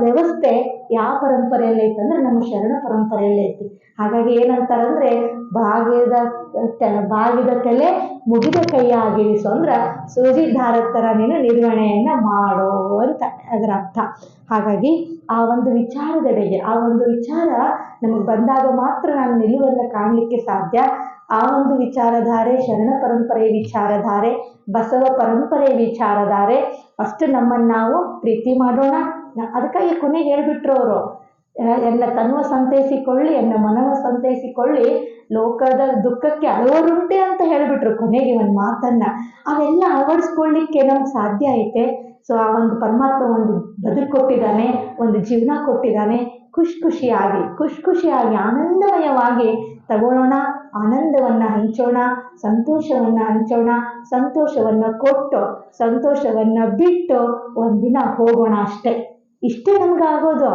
ವ್ಯವಸ್ಥೆ ಯಾವ ಪರಂಪರೆಯಲ್ಲಿ ಐತಂದ್ರೆ ನಮ್ಮ ಶರಣ ಪರಂಪರೆಯಲ್ಲಿ ಐತಿ. ಹಾಗಾಗಿ ಏನಂತಾರಂದ್ರೆ ಬಾಗಿದ ತಲೆ ಮುಗಿದ ಕೈಯಾಗಿರಿಸು ಅಂದ್ರೆ ಸೂಜಿ ದಾರದ ಥರ ನೀನು ನಿರ್ವಹಣೆಯನ್ನು ಮಾಡು ಅಂತ ಅದರ ಅರ್ಥ. ಹಾಗಾಗಿ ಆ ಒಂದು ವಿಚಾರದೆಡೆಗೆ, ಆ ಒಂದು ವಿಚಾರ ನಮಗೆ ಬಂದಾಗ ಮಾತ್ರ ನಾನು ನಿಲುವನ್ನು ಕಾಣಲಿಕ್ಕೆ ಸಾಧ್ಯ. ಆ ಒಂದು ವಿಚಾರಧಾರೆ ಶರಣ ಪರಂಪರೆಯ ವಿಚಾರಧಾರೆ, ಬಸವ ಪರಂಪರೆಯ ವಿಚಾರಧಾರೆ. ಫಸ್ಟ್ ನಮ್ಮನ್ನು ನಾವು ಪ್ರೀತಿ ಮಾಡೋಣ. ಅದಕ್ಕಾಗಿ ಕೊನೆಗೆ ಹೇಳ್ಬಿಟ್ರು ಅವರು, ಎಲ್ಲ ತನ್ವ ಸಂತೈಸಿಕೊಳ್ಳಿ, ಎನ್ನ ಮನವ ಸಂತೈಸಿಕೊಳ್ಳಿ, ಲೋಕದ ದುಃಖಕ್ಕೆ ಅಳವರುಂಟೆ ಅಂತ ಹೇಳಿಬಿಟ್ರು ಕೊನೆಗೆ ಒಂದು ಮಾತನ್ನ. ಅವೆಲ್ಲ ಅಳವಡಿಸ್ಕೊಳ್ಳಿಕ್ಕೆ ನಮ್ಗೆ ಸಾಧ್ಯ ಐತೆ. ಸೊ ಆ ಒಂದು ಪರಮಾತ್ಮ ಒಂದು ಬದುಕು ಕೊಟ್ಟಿದ್ದಾನೆ, ಒಂದು ಜೀವನ ಕೊಟ್ಟಿದ್ದಾನೆ. ಖುಷಿಯಾಗಿ ಆನಂದಮಯವಾಗಿ ತಗೊಳ್ಳೋಣ, ಆನಂದವನ್ನು ಹಂಚೋಣ, ಸಂತೋಷವನ್ನು ಹಂಚೋಣ, ಸಂತೋಷವನ್ನು ಕೊಟ್ಟು ಸಂತೋಷವನ್ನು ಬಿಟ್ಟು ಒಂದಿನ ಹೋಗೋಣ ಅಷ್ಟೇ. ಇಷ್ಟೇ ನಮ್ಗೆ ಆಗೋದು.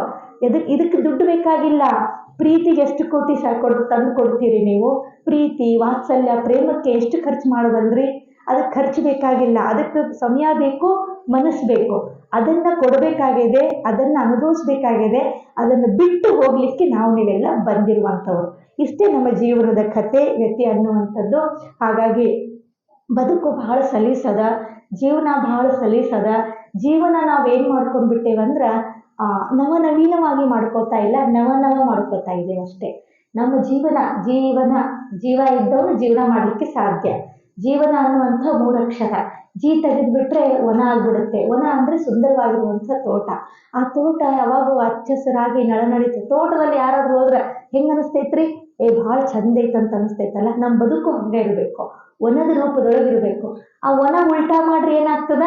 ಇದಕ್ಕೆ ದುಡ್ಡು ಬೇಕಾಗಿಲ್ಲ. ಪ್ರೀತಿಗೆ ಎಷ್ಟು ಕೋಟಿ ತಂದು ಕೊಡ್ತೀರಿ ನೀವು? ಪ್ರೀತಿ, ವಾತ್ಸಲ್ಯ, ಪ್ರೇಮಕ್ಕೆ ಎಷ್ಟು ಖರ್ಚು ಮಾಡೋದಲ್ರಿ? ಅದಕ್ಕೆ ಖರ್ಚು ಬೇಕಾಗಿಲ್ಲ. ಅದಕ್ಕೆ ಸಮಯ ಬೇಕು, ಮನಸ್ಸು ಬೇಕು. ಅದನ್ನು ಕೊಡಬೇಕಾಗಿದೆ, ಅದನ್ನು ಅನುಭವಿಸ್ಬೇಕಾಗಿದೆ. ಅದನ್ನು ಬಿಟ್ಟು ಹೋಗಲಿಕ್ಕೆ ನೀವೆಲ್ಲ ಬಂದಿರುವಂಥವ್ರು. ಇಷ್ಟೇ ನಮ್ಮ ಜೀವನದ ಕತೆ ವ್ಯತಿ ಅನ್ನುವಂಥದ್ದು. ಹಾಗಾಗಿ ಬದುಕು ಬಹಳ ಸಲೀಸದ, ಜೀವನ ಬಹಳ ಸಲೀಸದ. ಜೀವನ ನಾವೇನು ಮಾಡ್ಕೊಂಡ್ಬಿಟ್ಟೇವಂದ್ರೆ ನವನವೀನವಾಗಿ ಮಾಡ್ಕೋತಾ ಇಲ್ಲ, ನವ ಮಾಡ್ಕೋತಾ ಇದ್ದೇವೆ ಅಷ್ಟೇ. ನಮ್ಮ ಜೀವ ಇದ್ದವನು ಜೀವನ ಮಾಡಲಿಕ್ಕೆ ಸಾಧ್ಯ. ಜೀವನ ಅನ್ನುವಂಥ 3 ಅಕ್ಷರ. ಜಿ ತೆಗೆದುಬಿಟ್ರೆ ವನ ಆಗ್ಬಿಡುತ್ತೆ. ವನ ಅಂದರೆ ಸುಂದರವಾಗಿರುವಂಥ ತೋಟ. ಆ ತೋಟ ಯಾವಾಗೂ ಹಚ್ಚಸರಾಗಿ ನಳನಳಿತು. ತೋಟದಲ್ಲಿ ಯಾರಾದ್ರೂ ಹೋದ್ರೆ ಹೆಂಗೆ ಅನಿಸ್ತೈತ್ರಿ? ಭಾಳ ಚಂದ ಐತಂತ ಅನಿಸ್ತೈತಲ್ಲ. ನಮ್ಮ ಬದುಕು ಹಂಗೆ ಇರಬೇಕು, ವನದ ರೂಪದೊಳಗಿರಬೇಕು. ಆ ವನ ಉಲ್ಟಾ ಮಾಡ್ರಿ ಏನಾಗ್ತದ?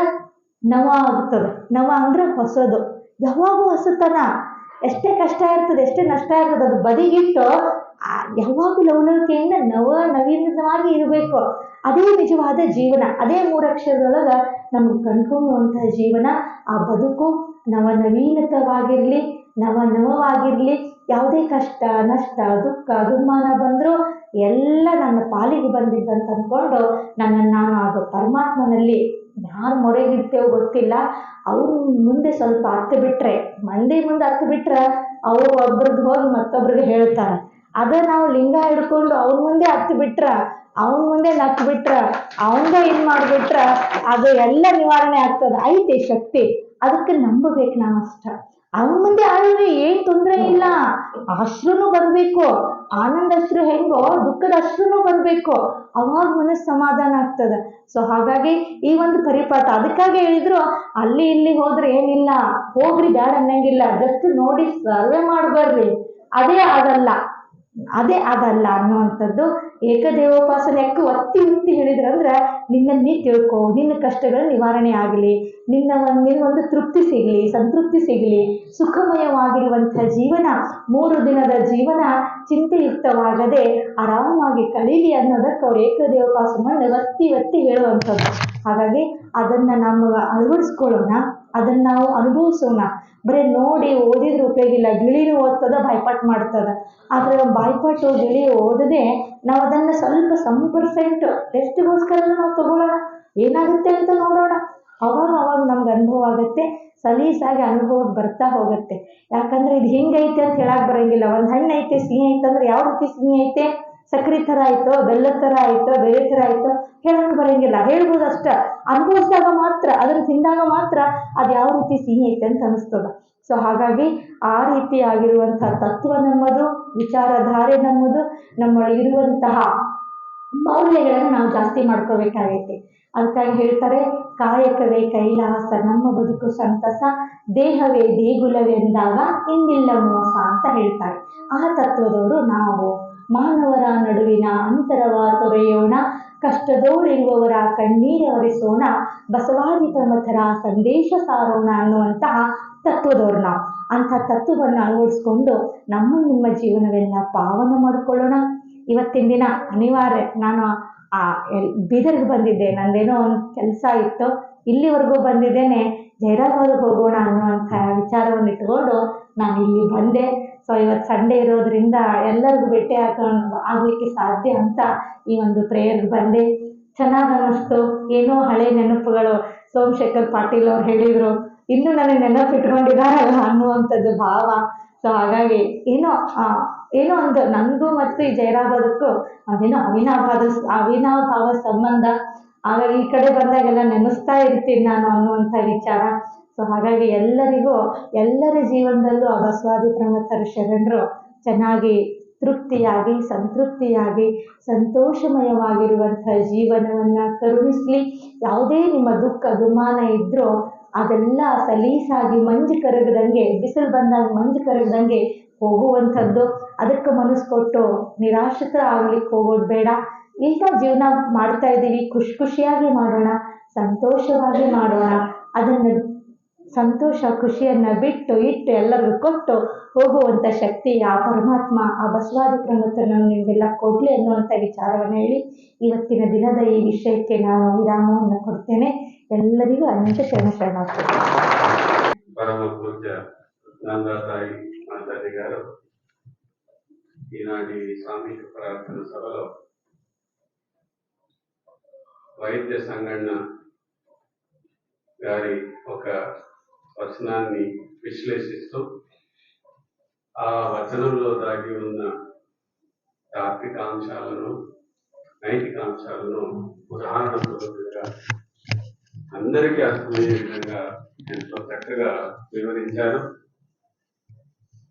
ನವ ಆಗ್ತದೆ. ನವ ಅಂದ್ರೆ ಹೊಸದು, ಯಾವಾಗೂ ಹೊಸತನ. ಎಷ್ಟೇ ಕಷ್ಟ ಇರ್ತದೆ, ಎಷ್ಟೇ ನಷ್ಟ ಇರ್ತದೆ, ಅದು ಬದಿಗಿಟ್ಟು ಯಾವಾಗೂ ಲವಲವಿಕೆಯಿಂದ ನವೀನವಾಗಿ ಇರಬೇಕು. ಅದೇ ನಿಜವಾದ ಜೀವನ. ಅದೇ 3 ಅಕ್ಷರದೊಳಗೆ ನಮಗೆ ಕಂಡುಕೊಳ್ಳುವಂತಹ ಜೀವನ. ಆ ಬದುಕು ನವನವೀನತವಾಗಿರಲಿ, ನವವಾಗಿರಲಿ. ಯಾವುದೇ ಕಷ್ಟ, ನಷ್ಟ, ದುಃಖ, ದುಮ್ಮಾನ ಬಂದರೂ ಎಲ್ಲ ನನ್ನ ಪಾಲಿಗೆ ಬಂದಿದ್ದಂತ ಅಂದ್ಕೊಂಡು ನಾನು ಪರಮಾತ್ಮನಲ್ಲಿ ಯಾರು ಮೊರೆಗಿಡ್ತೇವೋ ಗೊತ್ತಿಲ್ಲ, ಅವ್ರ ಮುಂದೆ ಸ್ವಲ್ಪ ಹತ್ತು ಬಿಟ್ರೆ, ಮಂದಿ ಮುಂದೆ ಹತ್ತು ಬಿಟ್ರೆ ಅವ್ರು ಒಬ್ರದ್ದು ಹೋಗಿ ಮತ್ತೊಬ್ರಿಗೆ ಹೇಳ್ತಾರೆ. ಅದೇ ನಾವು ಲಿಂಗ ಹಿಡ್ಕೊಂಡು ಅವ್ರ ಮುಂದೆ ಹತ್ತು ಬಿಟ್ರ, ಅವನ ಮುಂದೆ ನಕ್ ಬಿಟ್ರ, ಅವಂಗ ಇದ್ ಮಾಡ್ಬಿಟ್ರ ಅದು ಎಲ್ಲ ನಿವಾರಣೆ ಆಗ್ತದ. ಐತಿ ಶಕ್ತಿ, ಅದಕ್ಕೆ ನಂಬಬೇಕು ನಾವು ಅಷ್ಟ. ಅವನ ಮುಂದೆ ಆಡಿದ್ರೆ ಏನ್ ತೊಂದರೆ ಇಲ್ಲ, ಅಶ್ರುನು ಬರ್ಬೇಕು, ಆನಂದ ಅಶ್ರು ಹೆಂಗೋ ದುಃಖದ ಅಶ್ರುನು ಬರ್ಬೇಕು, ಅವಾಗ ಮನಸ್ಸು ಸಮಾಧಾನ ಆಗ್ತದ. ಸೊ ಹಾಗಾಗಿ ಈ ಒಂದು ಪರಿಪಾಠ ಅದಕ್ಕಾಗಿ ಹೇಳಿದ್ರು, ಅಲ್ಲಿ ಇಲ್ಲಿ ಹೋದ್ರೆ ಏನಿಲ್ಲ, ಹೋಗ್ರಿ ಬ್ಯಾಡ ಅನ್ನಂಗಿಲ್ಲ, ಜಸ್ಟ್ ನೋಡಿ ಸರ್ವೆ ಮಾಡ್ಬರ್ರಿ, ಅದೇ ಆಗಲ್ಲ ಅನ್ನುವಂಥದ್ದು. ಏಕದೇವೋಪಾಸನೆಯಕ್ಕೆ ಒತ್ತಿ ಒತ್ತಿ ಹೇಳಿದ್ರಂದ್ರೆ, ನಿನ್ನ ನೀ ತಿಳ್ಕೊ, ನಿನ್ನ ಕಷ್ಟಗಳು ನಿವಾರಣೆ ಆಗಲಿ, ನಿನ್ನೊಂದು ತೃಪ್ತಿ ಸಿಗಲಿ, ಸಂತೃಪ್ತಿ ಸಿಗಲಿ, ಸುಖಮಯವಾಗಿರುವಂಥ ಜೀವನ, 3 ದಿನದ ಜೀವನ ಚಿಂತೆಯುಕ್ತವಾಗದೆ ಆರಾಮಾಗಿ ಕಳೀಲಿ ಅನ್ನೋದಕ್ಕೆ ಅವ್ರು ಏಕದೇವೋಪಾಸನೆಯನ್ನು ಒತ್ತಿ ಒತ್ತಿ ಹೇಳುವಂಥದ್ದು. ಹಾಗಾಗಿ ಅದನ್ನು ನಾವು ಅಳವಡಿಸ್ಕೊಳ್ಳೋಣ, ಅದನ್ನು ನಾವು ಅನುಭವಿಸೋಣ. ಬರೀ ನೋಡಿ ಓದಿದ್ರೆ ಉಪಯೋಗ ಇಲ್ಲ, ಗಿಳಿನೂ ಓದ್ತದ ಬಾಯ್ಪಾಟ್ ಮಾಡ್ತದ. ಆದರೆ ಬಾಯ್ಪಾಟು ಗಿಳಿ ಓದದೆ ನಾವು ಅದನ್ನು ಸ್ವಲ್ಪ 1% ಟೆಸ್ಟ್ಗೋಸ್ಕರ ನಾವು ತಗೊಳ್ಳೋಣ, ಏನಾಗುತ್ತೆ ಅಂತ ನೋಡೋಣ. ಅವಾಗ ನಮ್ಗೆ ಅನುಭವ ಆಗುತ್ತೆ, ಸಲೀಸಾಗಿ ಅನುಭವ ಬರ್ತಾ ಹೋಗುತ್ತೆ. ಯಾಕಂದ್ರೆ ಇದು ಹಿಂಗೈತೆ ಅಂತ ಹೇಳಕ್ ಬರಂಗಿಲ್ಲ. ಒಂದು ಹಣ್ಣು ಐತೆ ಸಿಹಿ ಐತೆ ಅಂದ್ರೆ ಯಾವ ರೀತಿ ಸಿಹಿ ಐತೆ, ಸಕ್ಕರೆ ಥರ ಆಯ್ತೋ, ಬೆಲ್ಲದ ಥರ ಆಯ್ತೋ, ಬೇರೆ ಥರ ಆಯ್ತೋ ಹೇಳಕ್ ಬರಂಗಿಲ್ಲ. ಹೇಳ್ಬೋದು ಅಷ್ಟ, ಅನುಭವಿಸಿದಾಗ ಮಾತ್ರ, ಅದನ್ನು ತಿಂದಾಗ ಮಾತ್ರ ಅದು ಯಾವ ರೀತಿ ಸಿಹಿ ಐತೆ ಅಂತ ಅನಿಸ್ತದ. ಸೊ ಹಾಗಾಗಿ ಆ ರೀತಿಯಾಗಿರುವಂತಹ ತತ್ವ ನಮ್ಮದು, ವಿಚಾರಧಾರೆ ನಮ್ಮದು, ನಮ್ಮೊಳಗಿರುವಂತಹ ಮೌಲ್ಯಗಳನ್ನು ನಾವು ಜಾಸ್ತಿ ಮಾಡ್ಕೋಬೇಕಾಗೈತಿ. ಅದಕ್ಕಾಗಿ ಹೇಳ್ತಾರೆ, ಕಾಯಕವೇ ಕೈಲಾಸ ನಮ್ಮ ಬದುಕು ಸಂತಸ, ದೇಹವೇ ದೇಗುಲವೆಂದಾಗ ಇನ್ನಿಲ್ಲ ಮೋಸ ಅಂತ ಹೇಳ್ತಾರೆ. ಆ ತತ್ವದವರು ನಾವು. ಮಾನವರ ನಡುವಿನ ಅಂತರವ ತೊರೆಯೋಣ, ಕಷ್ಟದೋಳಿರುವವರ ಕಣ್ಣೀರ ಒರೆಸೋಣ, ಬಸವಾದಿ ಪ್ರಮಥರ ಸಂದೇಶ ಸಾರೋಣ ಅನ್ನುವಂತಹ ತತ್ವದವ್ರು ನಾವು. ಅಂಥ ತತ್ವವನ್ನು ಅಳವಡಿಸ್ಕೊಂಡು ನಿಮ್ಮ ಜೀವನವೆಲ್ಲ ಪಾವನ ಮಾಡಿಕೊಳ್ಳೋಣ. ಇವತ್ತಿನ ದಿನ ಅನಿವಾರ್ಯ, ನಾನು ಬೀದರ್ಗೆ ಬಂದಿದ್ದೆ, ನಂದೇನೋ ಒಂದು ಕೆಲಸ ಇತ್ತು, ಇಲ್ಲಿವರೆಗೂ ಬಂದಿದ್ದೇನೆ, ಜೈರಾಬಾದ್ಗೆ ಹೋಗೋಣ ಅನ್ನುವಂಥ ವಿಚಾರವನ್ನು ಇಟ್ಕೊಂಡು ನಾನು ಇಲ್ಲಿ ಬಂದೆ. ಸೊ ಇವತ್ತು ಸಂಡೇ ಇರೋದ್ರಿಂದ ಎಲ್ಲರಿಗೂ ಭೇಟಿ ಆಗಲಿಕ್ಕೆ ಸಾಧ್ಯ ಅಂತ ಈ ಒಂದು ಪ್ರೇಯರ್ಗೆ ಬಂದೆ. ಚೆನ್ನಾಗಿ ಅನ್ನಿಸ್ತು. ಏನೋ ಹಳೆ ನೆನಪುಗಳು ಸೋಮಶೇಖರ್ ಪಾಟೀಲ್ ಅವ್ರು ಹೇಳಿದರು, ಇನ್ನೂ ನನಗೆ ನೆನಪಿಟ್ಕೊಂಡಿದ್ದಾರಲ್ಲ ಅನ್ನುವಂಥದ್ದು ಭಾವ. ಸೊ ಹಾಗಾಗಿ ಏನೋ ಒಂದು ನನಗೂ ಮತ್ತು ಈ ಜೈರಾಬಾದಕ್ಕೂ ಅದೇನೋ ಅವಿನಾಭಾವ ಸಂಬಂಧ. ಹಾಗಾಗಿ ಈ ಕಡೆ ಬಂದಾಗೆಲ್ಲ ನೆನೆಸ್ತಾ ಇರ್ತೀನಿ ನಾನು ಅನ್ನುವಂಥ ವಿಚಾರ. ಸೊ ಹಾಗಾಗಿ ಎಲ್ಲರಿಗೂ, ಎಲ್ಲರ ಜೀವನದಲ್ಲೂ ಆ ಬಸವಾದಿ ಪ್ರಮಥರ ಶರಣರು ಚೆನ್ನಾಗಿ ತೃಪ್ತಿಯಾಗಿ, ಸಂತೃಪ್ತಿಯಾಗಿ, ಸಂತೋಷಮಯವಾಗಿರುವಂಥ ಜೀವನವನ್ನು ಕರುಣಿಸಲಿ. ಯಾವುದೇ ನಿಮ್ಮ ದುಃಖ ದುಮಾನ ಇದ್ದರೂ ಅದೆಲ್ಲ ಸಲೀಸಾಗಿ ಮಂಜು ಕರಗದಂಗೆ, ಬಿಸಿಲು ಬಂದಾಗ ಮಂಜು ಕರಗದಂಗೆ ಹೋಗುವಂಥದ್ದು. ಅದಕ್ಕೆ ಮನಸ್ಸು ಕೊಟ್ಟು ನಿರಾಶ್ರಿತರ ಆಗ್ಲಿಕ್ಕೆ ಹೋಗೋದು ಬೇಡ. ಈಗ ಜೀವನ ಮಾಡ್ತಾ ಇದ್ದೀವಿ, ಖುಷಿಯಾಗಿ ಮಾಡೋಣ, ಸಂತೋಷವಾಗಿ ಮಾಡೋಣ. ಅದನ್ನು ಸಂತೋಷ ಖುಷಿಯನ್ನು ಬಿಟ್ಟು ಇಟ್ಟು ಎಲ್ಲರಿಗೂ ಕೊಟ್ಟು ಹೋಗುವಂಥ ಶಕ್ತಿ ಆ ಪರಮಾತ್ಮ, ಆ ಬಸವಾದಿ ಪ್ರಮಥರನ್ನು ನಿಮಗೆಲ್ಲ ಕೊಡಲಿ ಅನ್ನುವಂಥ ವಿಚಾರವನ್ನು ಹೇಳಿ ಇವತ್ತಿನ ದಿನದ ಈ ವಿಷಯಕ್ಕೆ ನಾನು ವಿರಾಮವನ್ನು ಕೊಡ್ತೇನೆ. ಎಲ್ಲರಿಗೂ ಅನಂತ ಶರಣಾರ್ಥಿ. ಪರಮ ಪೂಜ್ಯ ನಂದಾತಾಯಿ ಮಾತಾಜಿ గారు ఈనాటి సామూహిక ప్రార్థన సభలో వైద్య సంగಣ್ಣ గారి ఒక వచనాన్ని విశ్లేషిస్తూ ఆ వచనంలో దాగి ఉన్న తాత్వికాంశాలను, నైతికాంశాలను ఉదాహరణగా అందరికీ అర్థమయ్యే విధంగా ఎంతో చక్కగా వివరించారు.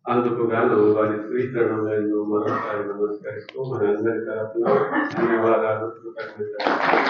అందుకు గాను వారి శ్రీచరణంలో మరొకసారి నమస్కరిస్తూ మన అందరి తరఫున ధన్యవాదాలు, కృతజ్ఞతలు.